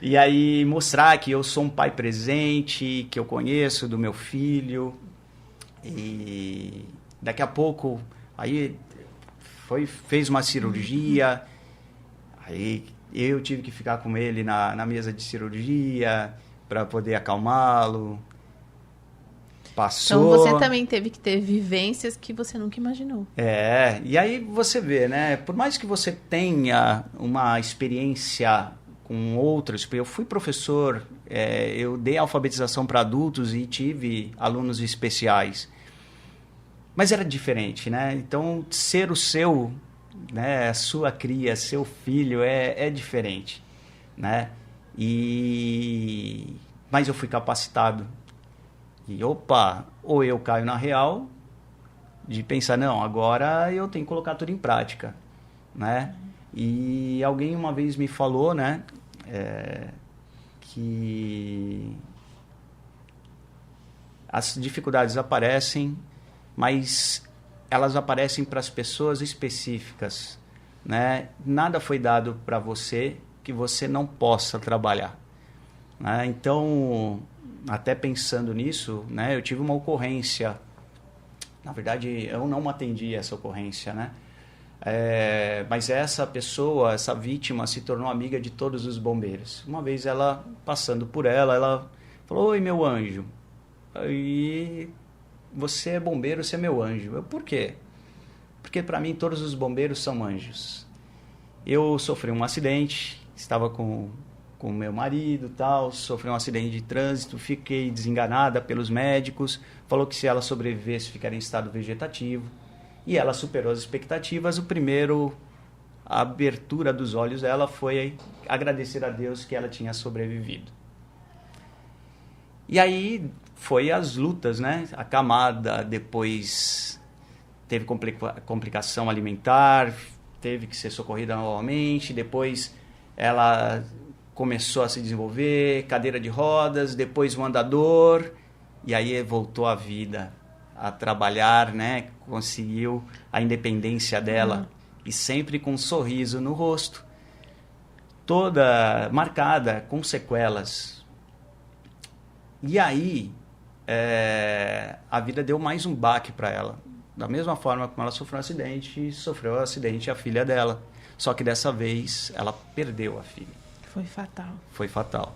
C: E aí mostrar que eu sou um pai presente, que eu conheço do meu filho. E daqui a pouco, aí fez uma cirurgia, aí eu tive que ficar com ele na mesa de cirurgia para poder acalmá-lo. Passou.
B: Então você também teve que ter vivências que você nunca imaginou.
C: E aí você vê, né? Por mais que você tenha uma experiência com outras, eu fui professor, eu dei alfabetização para adultos e tive alunos especiais, mas era diferente, né? Então ser o seu, né, a sua cria, seu filho é diferente, né? Mas eu fui capacitado e ou eu caio na real de pensar, não, agora eu tenho que colocar tudo em prática, né? E alguém uma vez me falou, né, que as dificuldades aparecem, mas elas aparecem para as pessoas específicas, né? Nada foi dado para você que você não possa trabalhar, né? Então, até pensando nisso, né, eu tive uma ocorrência. Na verdade, eu não atendi essa ocorrência, né? Mas essa pessoa, essa vítima, se tornou amiga de todos os bombeiros. Uma vez ela, passando por ela falou, oi, meu anjo. E você é bombeiro, você é meu anjo. Por quê? Porque para mim todos os bombeiros são anjos. Eu sofri um acidente, estava com com o meu marido, tal, sofri um acidente de trânsito, fiquei desenganada pelos médicos, falou que se ela sobrevivesse ficaria em estado vegetativo, e ela superou as expectativas. A abertura dos olhos dela foi agradecer a Deus que ela tinha sobrevivido. E aí foi as lutas, né? Acamada, depois teve complicação alimentar, teve que ser socorrida novamente, depois ela começou a se desenvolver, cadeira de rodas, depois um andador, e aí voltou à vida, a trabalhar, né? Conseguiu a independência dela, e sempre com um sorriso no rosto, toda marcada com sequelas. E aí a vida deu mais um baque para ela. Da mesma forma como ela sofreu um acidente a filha dela. Só que dessa vez ela perdeu a filha.
B: Foi fatal.
C: Foi fatal.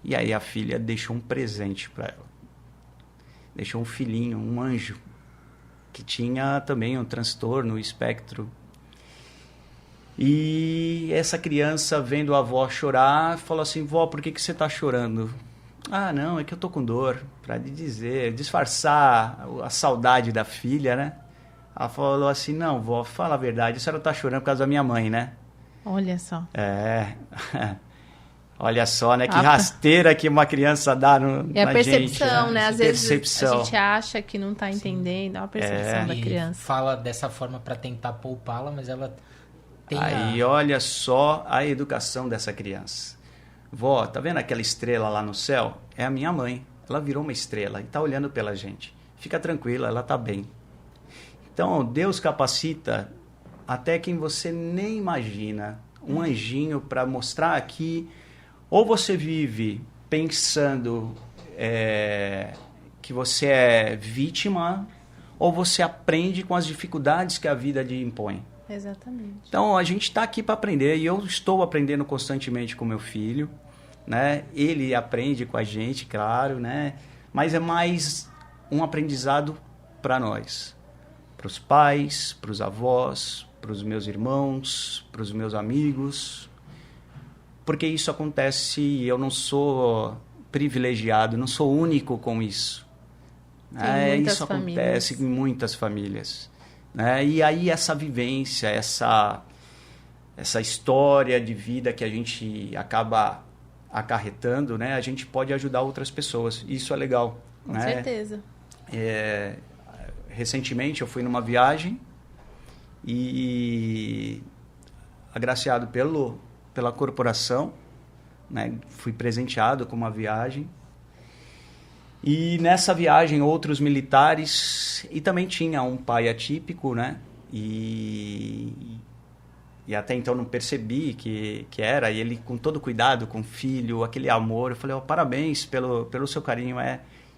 C: E aí a filha deixou um presente para ela. Deixou um filhinho, um anjo, que tinha também um transtorno, um espectro. E essa criança, vendo a avó chorar, falou assim: vó, por que você está chorando? Ah, não, é que eu tô com dor, para disfarçar a saudade da filha, né? Ela falou assim: não, vó, fala a verdade, a senhora tá chorando por causa da minha mãe, né?
B: Olha só.
C: Olha só, né? Que rasteira que uma criança dá na gente.
B: É a percepção,
C: gente,
B: né? Às vezes a gente acha que não tá entendendo, é uma percepção da criança.
A: E fala dessa forma para tentar poupá-la, mas ela tem
C: Aí olha só a educação dessa criança. Vó, tá vendo aquela estrela lá no céu? É a minha mãe. Ela virou uma estrela e tá olhando pela gente. Fica tranquila, ela tá bem. Então, Deus capacita até quem você nem imagina. Um anjinho para mostrar que ou você vive pensando que você é vítima, ou você aprende com as dificuldades que a vida lhe impõe.
B: Exatamente.
C: Então, a gente está aqui para aprender, e eu estou aprendendo constantemente com meu filho, né? Ele aprende com a gente, claro, né? Mas é mais um aprendizado para nós, para os pais, para os avós, para os meus irmãos, para os meus amigos, porque isso acontece e eu não sou privilegiado, não sou único com isso. Isso acontece em muitas famílias. Né? E aí essa vivência, essa história de vida que a gente acaba acarretando, né? A gente pode ajudar outras pessoas. Isso é legal.
B: Com certeza.
C: Recentemente eu fui numa viagem e agraciado pela corporação, né? Fui presenteado com uma viagem. E nessa viagem, outros militares, e também tinha um pai atípico, né? E até então não percebi que era, e ele com todo cuidado com o filho, aquele amor, eu falei: parabéns pelo seu carinho.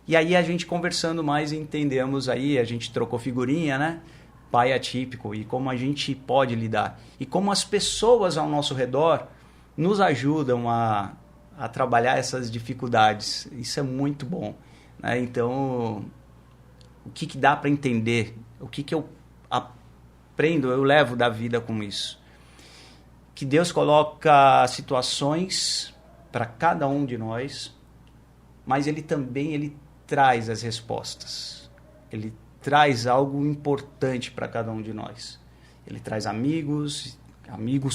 C: E aí a gente conversando mais, entendemos aí, a gente trocou figurinha, né? Pai atípico, e como a gente pode lidar. E como as pessoas ao nosso redor nos ajudam a trabalhar essas dificuldades. Isso é muito bom. Então, o que dá para entender? O que eu aprendo, eu levo da vida com isso? Que Deus coloca situações para cada um de nós, mas Ele também traz as respostas. Ele traz algo importante para cada um de nós. Ele traz amigos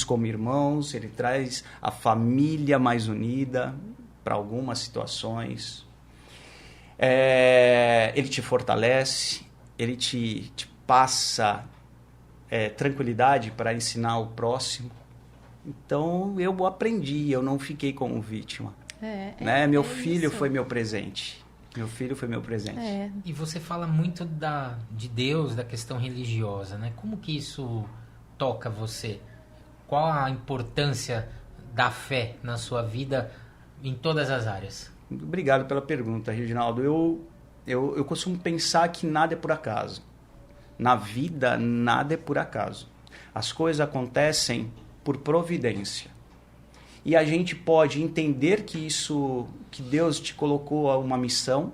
C: como irmãos, Ele traz a família mais unida para algumas situações. Ele te fortalece, Ele te passa tranquilidade para ensinar o próximo. Então, eu aprendi, eu não fiquei como vítima. Meu filho foi meu presente. Meu filho foi meu presente.
A: E você fala muito de Deus, da questão religiosa, né? Como que isso toca você? Qual a importância da fé na sua vida em todas as áreas?
C: Obrigado pela pergunta, Reginaldo. Eu costumo pensar que nada é por acaso. Na vida, nada é por acaso. As coisas acontecem por providência. E a gente pode entender que Deus te colocou a uma missão,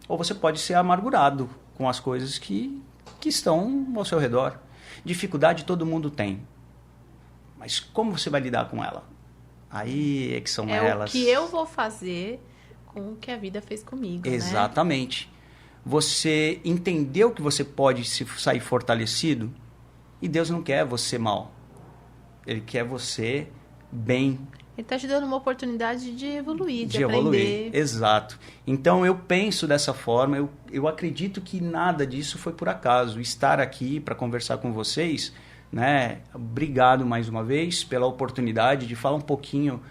C: ou você pode ser amargurado com as coisas que estão ao seu redor. Dificuldade todo mundo tem. Mas como você vai lidar com ela? Aí é que são
B: É
C: elas.
B: o que eu vou fazer com o que a vida fez comigo,
C: Exatamente. Né? Você entendeu que você pode sair fortalecido e Deus não quer você mal. Ele quer você bem.
B: Ele está te dando uma oportunidade de evoluir, de
C: evoluir.
B: aprender.
C: Exato. Então, eu penso dessa forma, eu acredito que nada disso foi por acaso. Estar aqui para conversar com vocês, né? Obrigado mais uma vez pela oportunidade de falar um pouquinho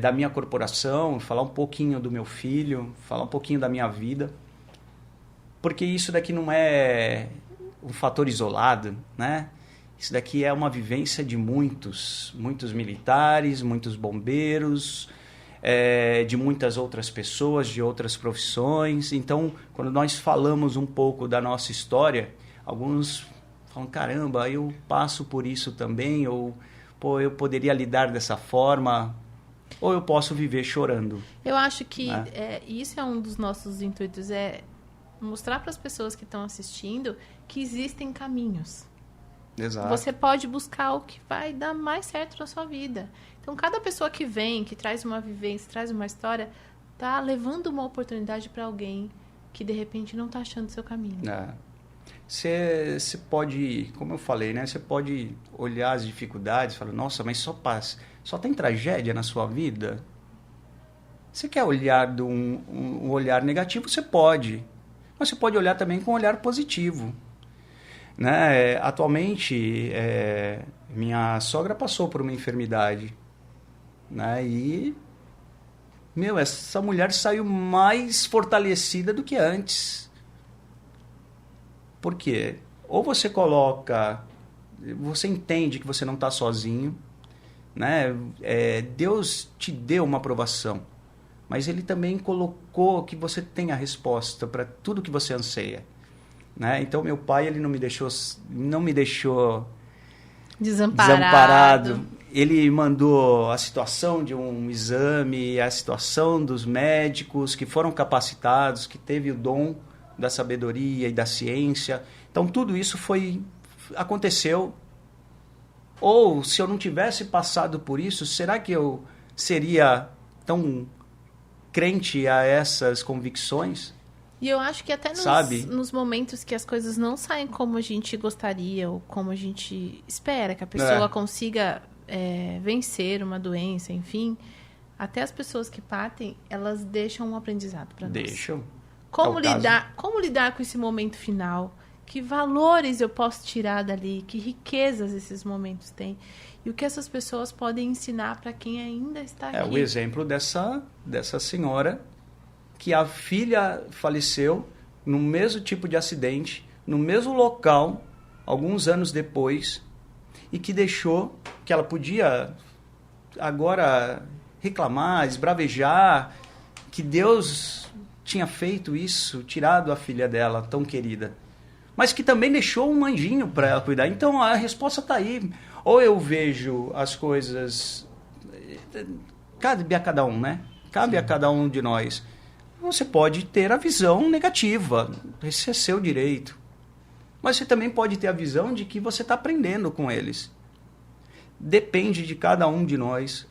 C: da minha corporação, falar um pouquinho do meu filho, falar um pouquinho da minha vida. Porque isso daqui não é um fator isolado, né? Isso daqui é uma vivência de muitos militares, muitos bombeiros, de muitas outras pessoas, de outras profissões. Então, quando nós falamos um pouco da nossa história, alguns falam, caramba, eu passo por isso também, ou pô, eu poderia lidar dessa forma, ou eu posso viver chorando.
B: Eu acho que isso é um dos nossos intuitos, mostrar para as pessoas que estão assistindo que existem caminhos.
C: Exato.
B: Você pode buscar o que vai dar mais certo na sua vida. Então, cada pessoa que vem, que traz uma vivência, traz uma história, tá levando uma oportunidade para alguém que, de repente, não tá achando o seu caminho.
C: Você pode, como eu falei, né? Você pode olhar as dificuldades e falar, nossa, mas só tem tragédia na sua vida? Você quer olhar de um olhar negativo? Você pode. Mas você pode olhar também com um olhar positivo. Né? Atualmente, minha sogra passou por uma enfermidade, né? E, essa mulher saiu mais fortalecida do que antes. Por quê? Ou você você entende que você não está sozinho, né? Deus te deu uma aprovação, mas Ele também colocou que você tem a resposta para tudo que você anseia. Né? Então, meu pai, ele não me deixou desamparado. Ele mandou a situação de um exame, a situação dos médicos que foram capacitados, que teve o dom da sabedoria e da ciência. Então, tudo isso aconteceu. Ou, se eu não tivesse passado por isso, será que eu seria tão crente a essas convicções?
B: E eu acho que até nos momentos que as coisas não saem como a gente gostaria ou como a gente espera, que a pessoa consiga vencer uma doença, enfim, até as pessoas que partem, elas deixam um aprendizado para nós.
C: Deixam.
B: Como lidar com esse momento final? Que valores eu posso tirar dali? Que riquezas esses momentos têm? E o que essas pessoas podem ensinar para quem ainda está aqui?
C: O exemplo dessa senhora, que a filha faleceu no mesmo tipo de acidente, no mesmo local, alguns anos depois, e que deixou que ela podia agora reclamar, esbravejar, que Deus tinha feito isso, tirado a filha dela, tão querida. Mas que também deixou um anjinho para ela cuidar. Então a resposta está aí. Ou eu vejo as coisas... Cabe a cada um, né? Cabe a cada um de nós. Você pode ter a visão negativa, esse é seu direito. Mas você também pode ter a visão de que você está aprendendo com eles. Depende de cada um de nós,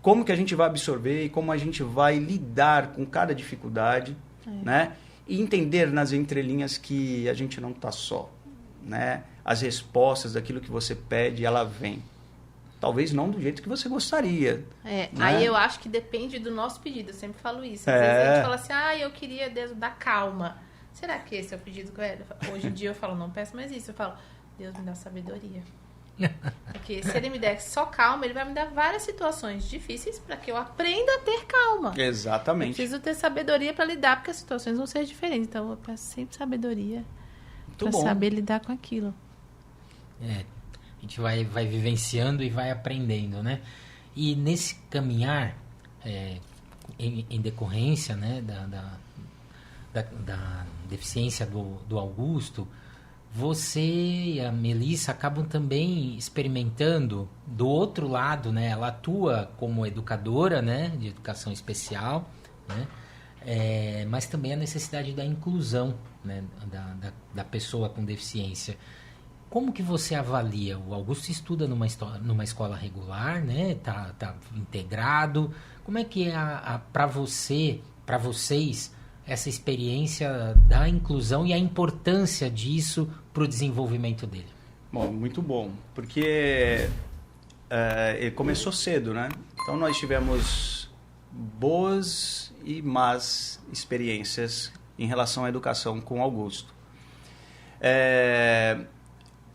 C: como que a gente vai absorver e como a gente vai lidar com cada dificuldade, né? E entender nas entrelinhas que a gente não está só, né? As respostas daquilo que você pede, ela vem. Talvez não do jeito que você gostaria.
B: Né? Aí eu acho que depende do nosso pedido. Eu sempre falo isso. Às vezes a gente fala assim, eu queria Deus dar calma. Será que esse é o pedido que eu... Hoje em dia eu falo, não peço mais isso. Eu falo, Deus me dá sabedoria. Porque se Ele me der só calma, Ele vai me dar várias situações difíceis para que eu aprenda a ter calma.
C: Exatamente.
B: Eu preciso ter sabedoria para lidar, porque as situações vão ser diferentes. Então eu peço sempre sabedoria para saber lidar com aquilo.
A: A gente vai vivenciando e vai aprendendo, né? E nesse caminhar, em decorrência, né, da deficiência do Augusto, você e a Melissa acabam também experimentando do outro lado, né? Ela atua como educadora, né, de educação especial, né? Mas também a necessidade da inclusão, né, da pessoa com deficiência. Como que você avalia? O Augusto estuda numa escola regular, né? Tá integrado. Como é que é para vocês, essa experiência da inclusão e a importância disso para o desenvolvimento dele?
C: Bom, muito bom, porque ele começou cedo, né? Então nós tivemos boas e más experiências em relação à educação com Augusto.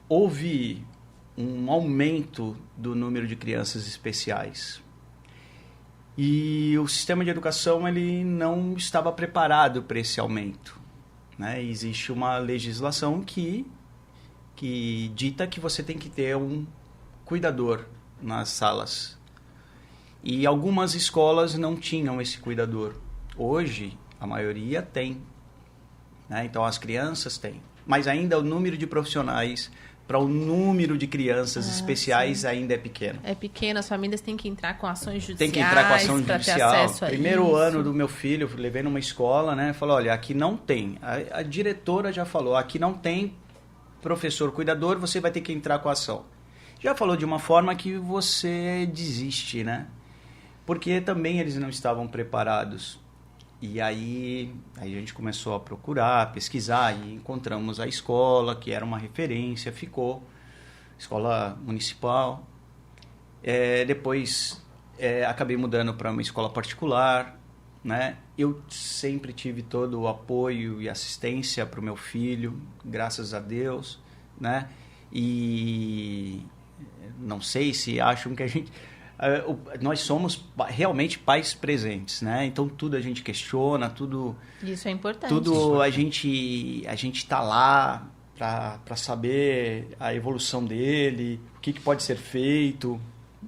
C: Houve um aumento do número de crianças especiais. E o sistema de educação ele não estava preparado para esse aumento, né? Existe uma legislação que dita que você tem que ter um cuidador nas salas. E algumas escolas não tinham esse cuidador. Hoje, a maioria tem, né? Então, as crianças têm. Mas ainda o número de profissionais para o número de crianças especiais sim. ainda é pequeno.
B: É pequeno, as famílias têm que entrar com ações judiciais.
C: Tem que entrar com ação judicial. Primeiro
B: isso.
C: ano do meu filho, eu levei numa escola, né? Falou, olha, aqui não tem. A diretora já falou, aqui não tem professor cuidador, você vai ter que entrar com a ação. Já falou de uma forma que você desiste, né? Porque também eles não estavam preparados. E aí a gente começou a procurar, pesquisar e encontramos a escola, que era uma referência, ficou, escola municipal. Depois acabei mudando para uma escola particular, né? Eu sempre tive todo o apoio e assistência para o meu filho, graças a Deus, né? E não sei se acham que a gente... nós somos realmente pais presentes, né? Então tudo a gente questiona, tudo...
B: Isso é importante.
C: Tudo a gente tá lá para saber a evolução dele, o que pode ser feito,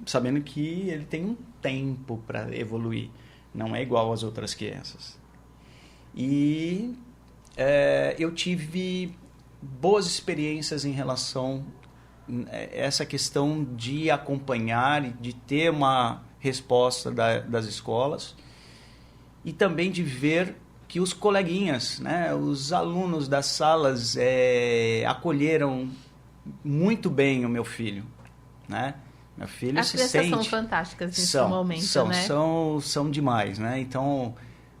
C: sabendo que ele tem um tempo para evoluir, não é igual às outras crianças. E eu tive boas experiências em relação essa questão de acompanhar e de ter uma resposta das escolas e também de ver que os coleguinhas, né, os alunos das salas acolheram muito bem o meu filho, né? Meu filho
B: as
C: se
B: crianças
C: sente...
B: são fantásticas nesse momento, né?
C: São demais, né? Então,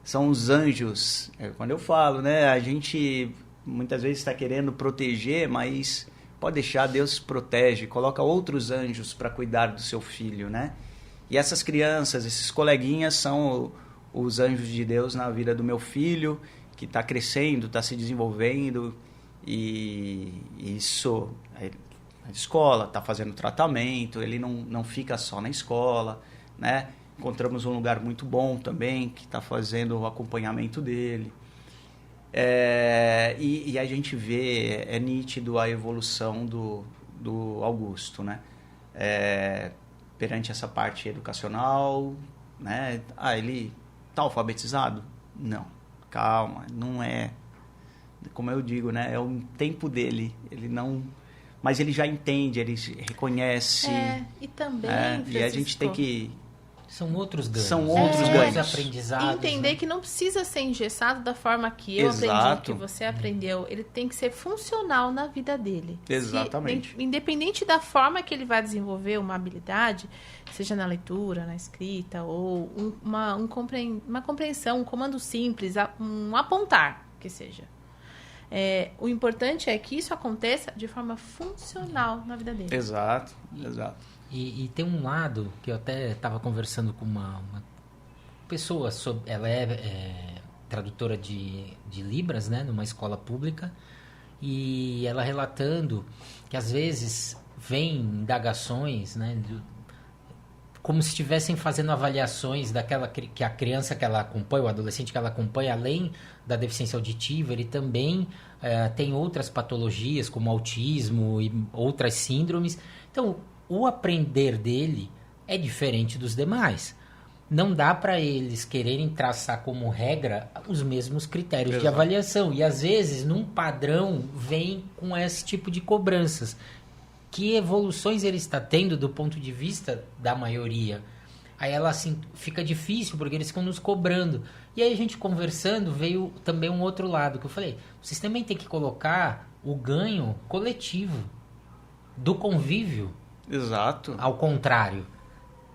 C: são os anjos. Quando eu falo, né, a gente muitas vezes está querendo proteger, mas... Pode deixar, Deus protege, coloca outros anjos para cuidar do seu filho, né? E essas crianças, esses coleguinhas são os anjos de Deus na vida do meu filho, que está crescendo, está se desenvolvendo, e isso, a escola está fazendo tratamento, ele não fica só na escola, né? Encontramos um lugar muito bom também, que está fazendo o acompanhamento dele. E a gente vê, é nítido a evolução do Augusto, né? Perante essa parte educacional, né? Ele está alfabetizado? Não, calma, não é. Como eu digo, né? É o tempo dele, ele não... Mas ele já entende, ele reconhece.
B: E também,
C: e a gente tem que...
A: São outros ganhos.
C: São outros ganhos.
A: Aprendizados.
B: Entender, né? Que não precisa ser engessado da forma que eu aprendi, que você aprendeu. Ele tem que ser funcional na vida dele.
C: Exatamente.
B: Independente da forma que ele vai desenvolver uma habilidade, seja na leitura, na escrita, ou uma compreensão, um comando simples, um apontar, que seja. O importante é que isso aconteça de forma funcional na vida dele.
C: Exato.
A: E tem um lado que eu até estava conversando com uma pessoa, ela é tradutora de Libras, né, numa escola pública, e ela relatando que às vezes vem indagações, né, como se estivessem fazendo avaliações daquela que a criança que ela acompanha, o adolescente que ela acompanha, além da deficiência auditiva, ele também tem outras patologias, como autismo e outras síndromes. Então, o aprender dele é diferente dos demais. Não dá para eles quererem traçar como regra os mesmos critérios de avaliação. E, às vezes, num padrão, vem com esse tipo de cobranças. Que evoluções ele está tendo do ponto de vista da maioria? Aí ela assim, fica difícil, porque eles ficam nos cobrando. E aí a gente conversando, veio também um outro lado, que eu falei, vocês também têm que colocar o ganho coletivo. do convívio.
C: Exato.
A: Ao contrário,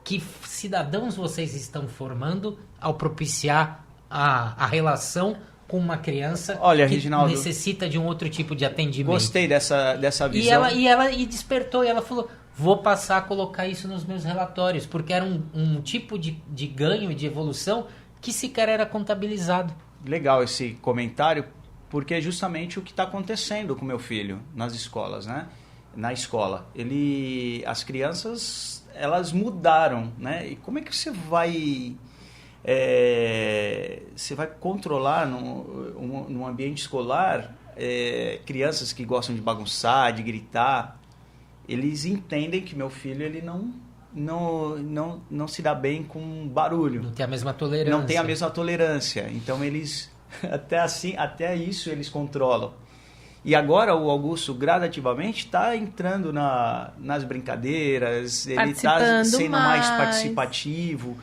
A: que cidadãos vocês estão formando ao propiciar a relação com uma criança
C: Olha,
A: que
C: Reginaldo,
A: necessita de um outro tipo de atendimento.
C: Gostei dessa visão.
A: E despertou, e ela falou, vou passar a colocar isso nos meus relatórios, porque era um tipo de ganho, de evolução, que sequer era contabilizado.
C: Legal esse comentário, porque é justamente o que está acontecendo com meu filho nas escolas, né? Na escola. As crianças, elas mudaram, né? E como é que você vai controlar num ambiente escolar crianças que gostam de bagunçar, de gritar? Eles entendem que meu filho ele não se dá bem com barulho.
A: Não tem a mesma tolerância.
C: Não tem a mesma tolerância. Então eles até isso eles controlam. E agora o Augusto gradativamente está entrando nas brincadeiras, ele está sendo mais participativo.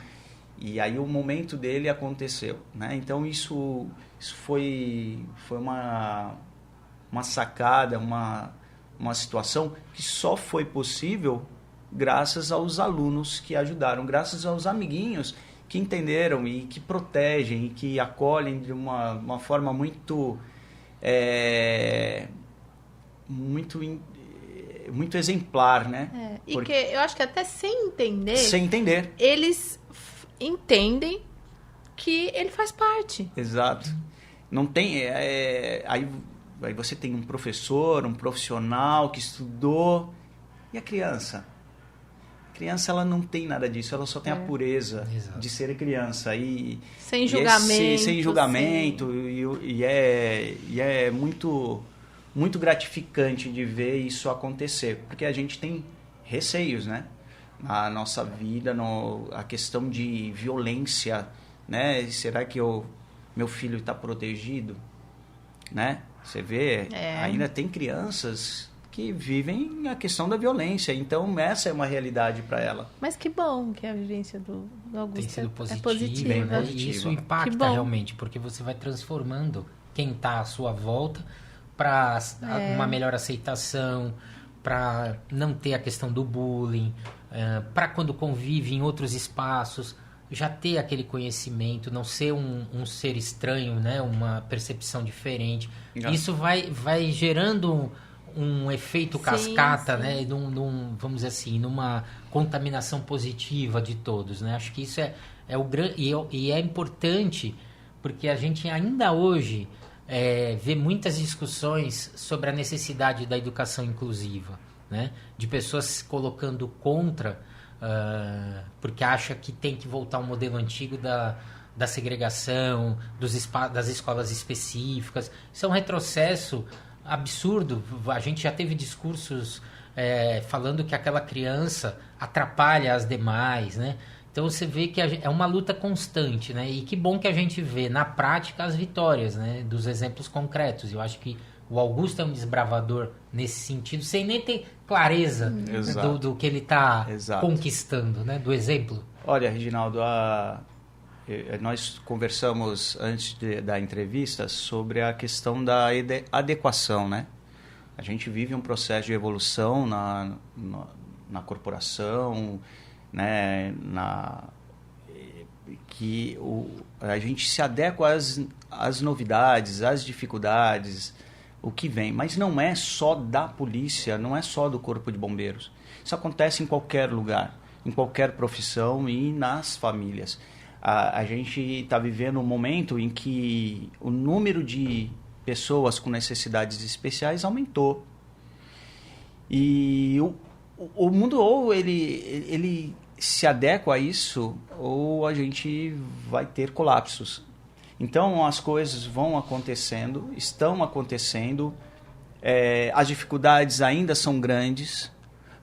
C: E aí o momento dele aconteceu, né? Então isso foi uma sacada, uma situação que só foi possível graças aos alunos que ajudaram, graças aos amiguinhos que entenderam e que protegem e que acolhem de uma forma muito exemplar, né?
B: Porque eu acho que até sem
C: entender,
B: eles entendem que ele faz parte.
C: Exato. Não tem aí você tem um professor, um profissional que estudou, e a criança? A criança, ela não tem nada disso, ela só tem a pureza de ser criança.
B: Sem julgamento.
C: Sem julgamento. E é muito, muito gratificante de ver isso acontecer. Porque a gente tem receios, né? Na nossa vida, a questão de violência, né? Será que meu filho está protegido? Né? Você vê, ainda tem crianças que vivem a questão da violência. Então, essa é uma realidade para ela.
B: Mas que bom que a vivência do Augusto
A: tem sido positiva,
B: positiva.
A: Bem positiva. E isso impacta realmente, porque você vai transformando quem está à sua volta para uma melhor aceitação, para não ter a questão do bullying, para quando convive em outros espaços, já ter aquele conhecimento, não ser um ser estranho, né? Uma percepção diferente. Isso vai gerando um efeito cascata, sim. Né? Vamos dizer assim, numa contaminação positiva de todos, né? Acho que isso e é importante, porque a gente ainda hoje vê muitas discussões sobre a necessidade da educação inclusiva, né? De pessoas se colocando contra, porque acha que tem que voltar ao modelo antigo da segregação, das escolas específicas. Isso é um retrocesso absurdo. A gente já teve discursos falando que aquela criança atrapalha as demais, né? Então você vê que é uma luta constante, né? E que bom que a gente vê na prática as vitórias, né? Dos exemplos concretos. Eu acho que o Augusto é um desbravador nesse sentido, sem nem ter clareza do que ele está conquistando, né? Do exemplo.
C: Olha, Reginaldo, nós conversamos antes da entrevista sobre a questão da adequação, né? A gente vive um processo de evolução na corporação, né? Que a gente se adequa às novidades, às dificuldades, o que vem. Mas não é só da polícia, não é só do Corpo de Bombeiros. Isso acontece em qualquer lugar, em qualquer profissão e nas famílias. A gente está vivendo um momento em que o número de pessoas com necessidades especiais aumentou. E o mundo ou ele se adequa a isso, ou a gente vai ter colapsos. Então as coisas vão acontecendo, estão acontecendo, as dificuldades ainda são grandes,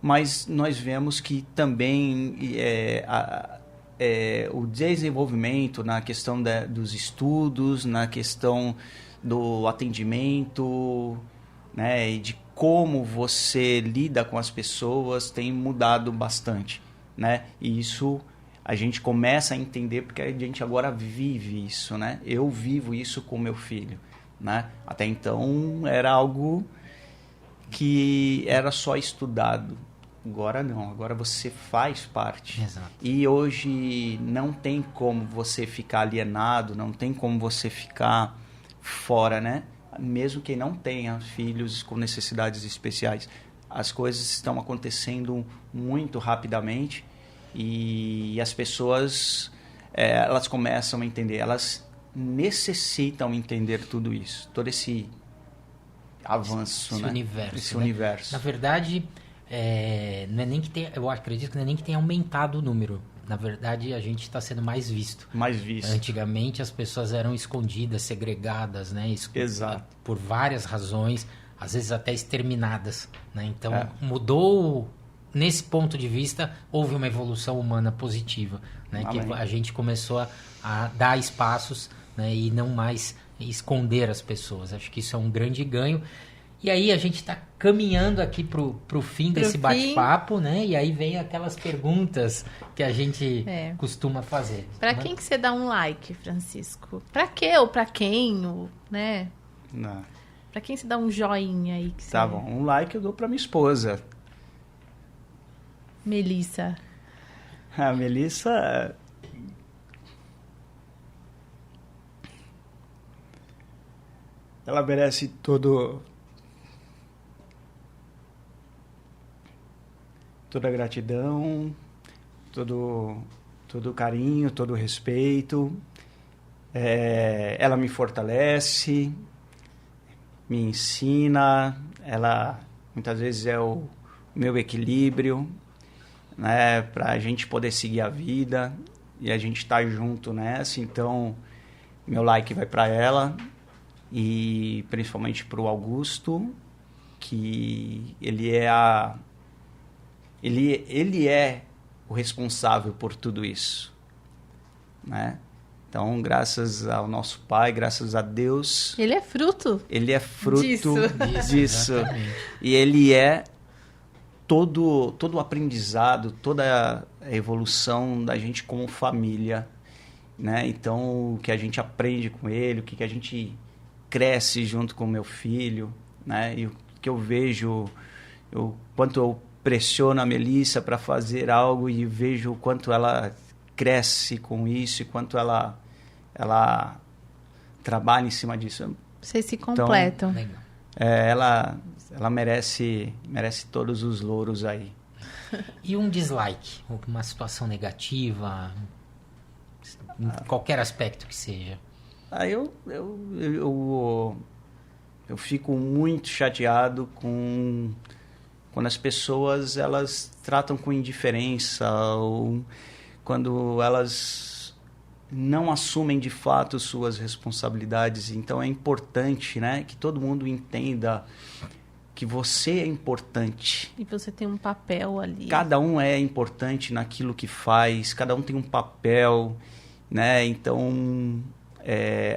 C: mas nós vemos que também o desenvolvimento na questão dos estudos, na questão do atendimento, né, e de como você lida com as pessoas tem mudado bastante, né? E isso a gente começa a entender porque a gente agora vive isso, né? Eu vivo isso com meu filho, né? Até então era algo que era só estudado. Agora não, agora você faz parte.
A: Exato.
C: E hoje não tem como você ficar alienado, não tem como você ficar fora, né? Mesmo quem não tenha filhos com necessidades especiais. As coisas estão acontecendo muito rapidamente e as pessoas, elas começam a entender, elas necessitam entender tudo isso, todo esse avanço,
A: esse
C: né?
A: universo.
C: Esse
A: né?
C: universo.
A: Na verdade, não é nem que tenha, eu acredito que não é nem que tenha aumentado o número. Na verdade, a gente está sendo mais visto.
C: Mais visto.
A: Antigamente, as pessoas eram escondidas, segregadas, né?
C: Exato.
A: Por várias razões, às vezes até exterminadas, né? Então, mudou. Nesse ponto de vista, houve uma evolução humana positiva, né? Que a gente começou a dar espaços, né? E não mais esconder as pessoas. Acho que isso é um grande ganho. E aí a gente está caminhando aqui pro fim desse bate-papo, né? E aí vem aquelas perguntas que a gente costuma fazer.
B: Para quem que você dá um like, Francisco? Para quê ou para quem, né?
C: Não.
B: Para quem você dá um joinha aí? Que
C: Tá bom, um like eu dou para minha esposa.
B: Melissa.
C: A Melissa... ela merece toda a gratidão, todo o carinho, todo o respeito. Ela me fortalece, me ensina, ela muitas vezes é o meu equilíbrio, né, para a gente poder seguir a vida e a gente estar junto nessa. Então, meu like vai para ela e principalmente para o Augusto, que ele é o responsável por tudo isso, né? Então, graças ao nosso Pai, graças a Deus...
B: Ele é fruto.
C: Ele é fruto disso.
A: Exatamente.
C: E ele é todo o aprendizado, toda a evolução da gente como família, né? Então, o que a gente aprende com ele, o que a gente cresce junto com o meu filho, né? E o que eu vejo, quanto eu pressiono a Melissa para fazer algo e vejo o quanto ela cresce com isso e quanto ela trabalha em cima disso.
B: Vocês se completam.
A: Legal.
C: Ela merece todos os louros aí.
A: E um dislike, uma situação negativa, em qualquer aspecto que seja.
C: Eu fico muito chateado quando as pessoas elas tratam com indiferença ou quando elas não assumem de fato suas responsabilidades. Então é importante, né, que todo mundo entenda que você é importante.
B: E você tem um papel ali.
C: Cada um é importante naquilo que faz, cada um tem um papel, né? Então,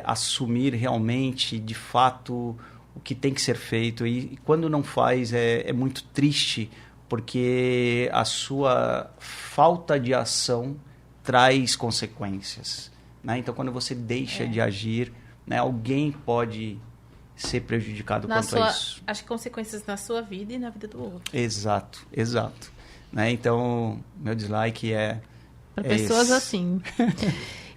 C: assumir realmente, de fato, o que tem que ser feito. E quando não faz, é muito triste, porque a sua falta de ação traz consequências, né? Então, quando você deixa de agir, né, alguém pode ser prejudicado quanto a isso.
B: As consequências na sua vida e na vida do outro.
C: Exato. Né? Então, meu dislike
B: para pessoas
C: esse.
B: Assim.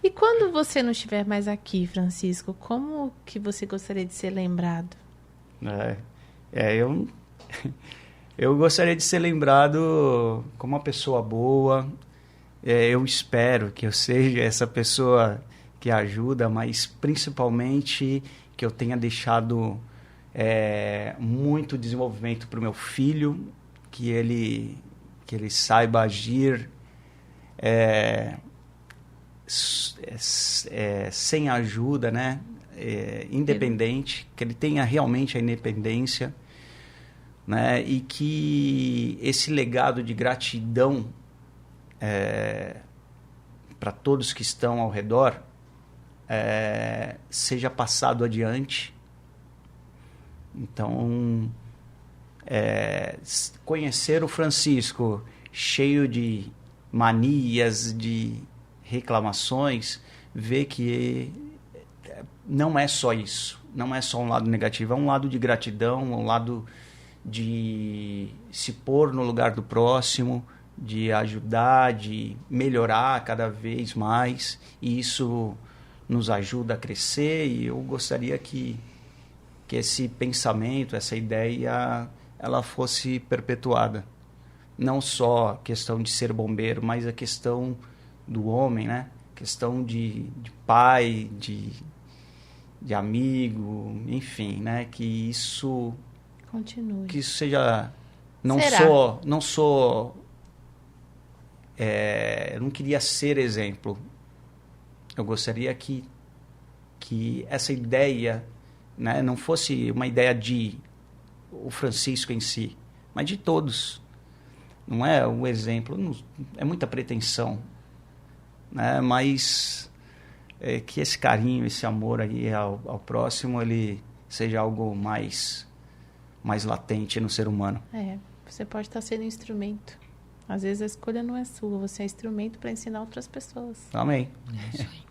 B: E quando você não estiver mais aqui, Francisco, como que você gostaria de ser lembrado?
C: Eu gostaria de ser lembrado como uma pessoa boa. Eu espero que eu seja essa pessoa que ajuda, mas principalmente que eu tenha deixado muito desenvolvimento para o meu filho, que ele saiba agir sem ajuda, né? Independente, que ele tenha realmente a independência, né? E que esse legado de gratidão para todos que estão ao redor seja passado adiante. Então, conhecer o Francisco cheio de manias, de reclamações, ver que não é só isso, não é só um lado negativo, é um lado de gratidão, um lado de se pôr no lugar do próximo, de ajudar, de melhorar cada vez mais, e isso nos ajuda a crescer, e eu gostaria que esse pensamento, essa ideia, ela fosse perpetuada. Não só a questão de ser bombeiro, mas a questão do homem, né? Questão de pai, de amigo, enfim, né? Que isso
B: continue.
C: Que isso seja... Eu não queria ser exemplo. Eu gostaria que essa ideia, né, não fosse uma ideia de o Francisco em si, mas de todos. Não é um exemplo, é muita pretensão, né? Mas que esse carinho, esse amor aí ao próximo, ele seja algo mais latente no ser humano.
B: Você pode estar sendo um instrumento. Às vezes a escolha não é sua, você é instrumento para ensinar outras pessoas.
C: Amém.
A: É isso aí.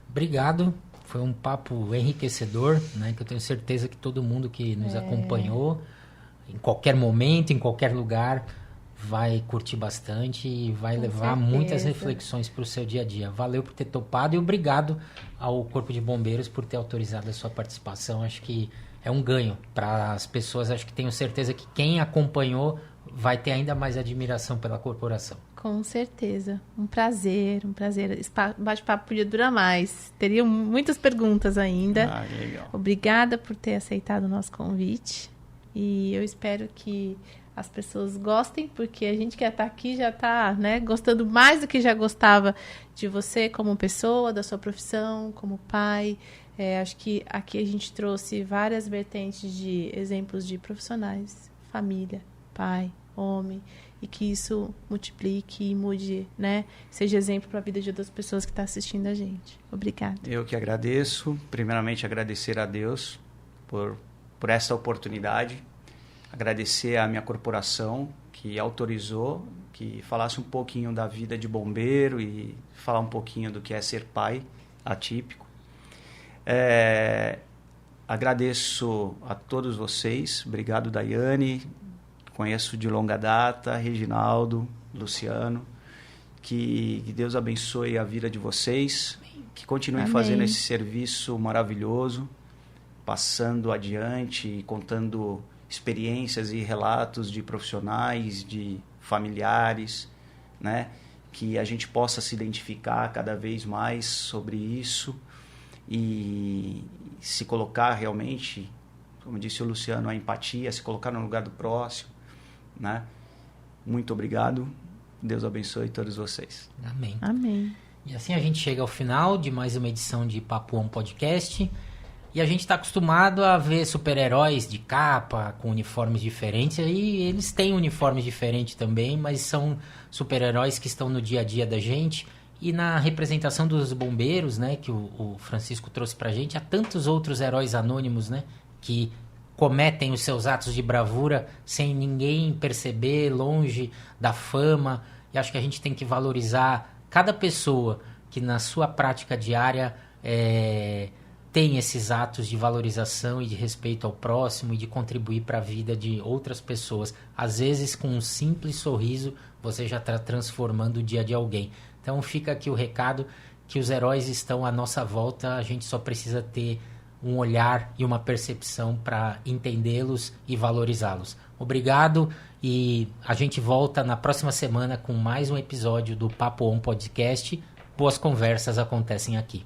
A: Obrigado. Foi um papo enriquecedor, né? Que eu tenho certeza que todo mundo que nos acompanhou, em qualquer momento, em qualquer lugar, vai curtir bastante e vai levar muitas reflexões para o seu dia a dia. Valeu por ter topado e obrigado ao Corpo de Bombeiros por ter autorizado a sua participação. Acho que é um ganho para as pessoas. Acho que tenho certeza que quem acompanhou vai ter ainda mais admiração pela corporação.
B: Com certeza. Um prazer. Esse bate-papo podia durar mais. Teria muitas perguntas ainda.
C: Legal.
B: Obrigada por ter aceitado o nosso convite. E eu espero que as pessoas gostem, porque a gente que está aqui já está, né, gostando mais do que já gostava de você como pessoa, da sua profissão, como pai. Acho que aqui a gente trouxe várias vertentes de exemplos de profissionais, família, pai, homem, e que isso multiplique e mude, né? Seja exemplo para a vida de outras pessoas que estão assistindo a gente. Obrigada.
C: Eu que agradeço. Primeiramente, agradecer a Deus por essa oportunidade. Agradecer à minha corporação que autorizou que falasse um pouquinho da vida de bombeiro e falar um pouquinho do que é ser pai atípico. Agradeço a todos vocês. Obrigado, Daiane. Conheço de longa data, Reginaldo, Luciano. Que Deus abençoe a vida de vocês. Que continuem fazendo esse serviço maravilhoso, passando adiante, contando experiências e relatos de profissionais, de familiares, né? Que a gente possa se identificar cada vez mais sobre isso e se colocar realmente, como disse o Luciano, a empatia, se colocar no lugar do próximo, né? Muito obrigado. Deus abençoe todos vocês.
A: Amém.
B: Amém.
A: E assim a gente chega ao final de mais uma edição de Papo On Podcast. E a gente está acostumado a ver super-heróis de capa, com uniformes diferentes. E eles têm uniformes diferentes também, mas são super-heróis que estão no dia a dia da gente. E na representação dos bombeiros, né, que o Francisco trouxe pra gente, há tantos outros heróis anônimos, né, que cometem os seus atos de bravura sem ninguém perceber, longe da fama. E acho que a gente tem que valorizar cada pessoa que na sua prática diária tem esses atos de valorização e de respeito ao próximo e de contribuir para a vida de outras pessoas. Às vezes, com um simples sorriso, você já está transformando o dia de alguém. Então, fica aqui o recado que os heróis estão à nossa volta, a gente só precisa ter um olhar e uma percepção para entendê-los e valorizá-los. Obrigado e a gente volta na próxima semana com mais um episódio do Papo On Podcast. Boas conversas acontecem aqui.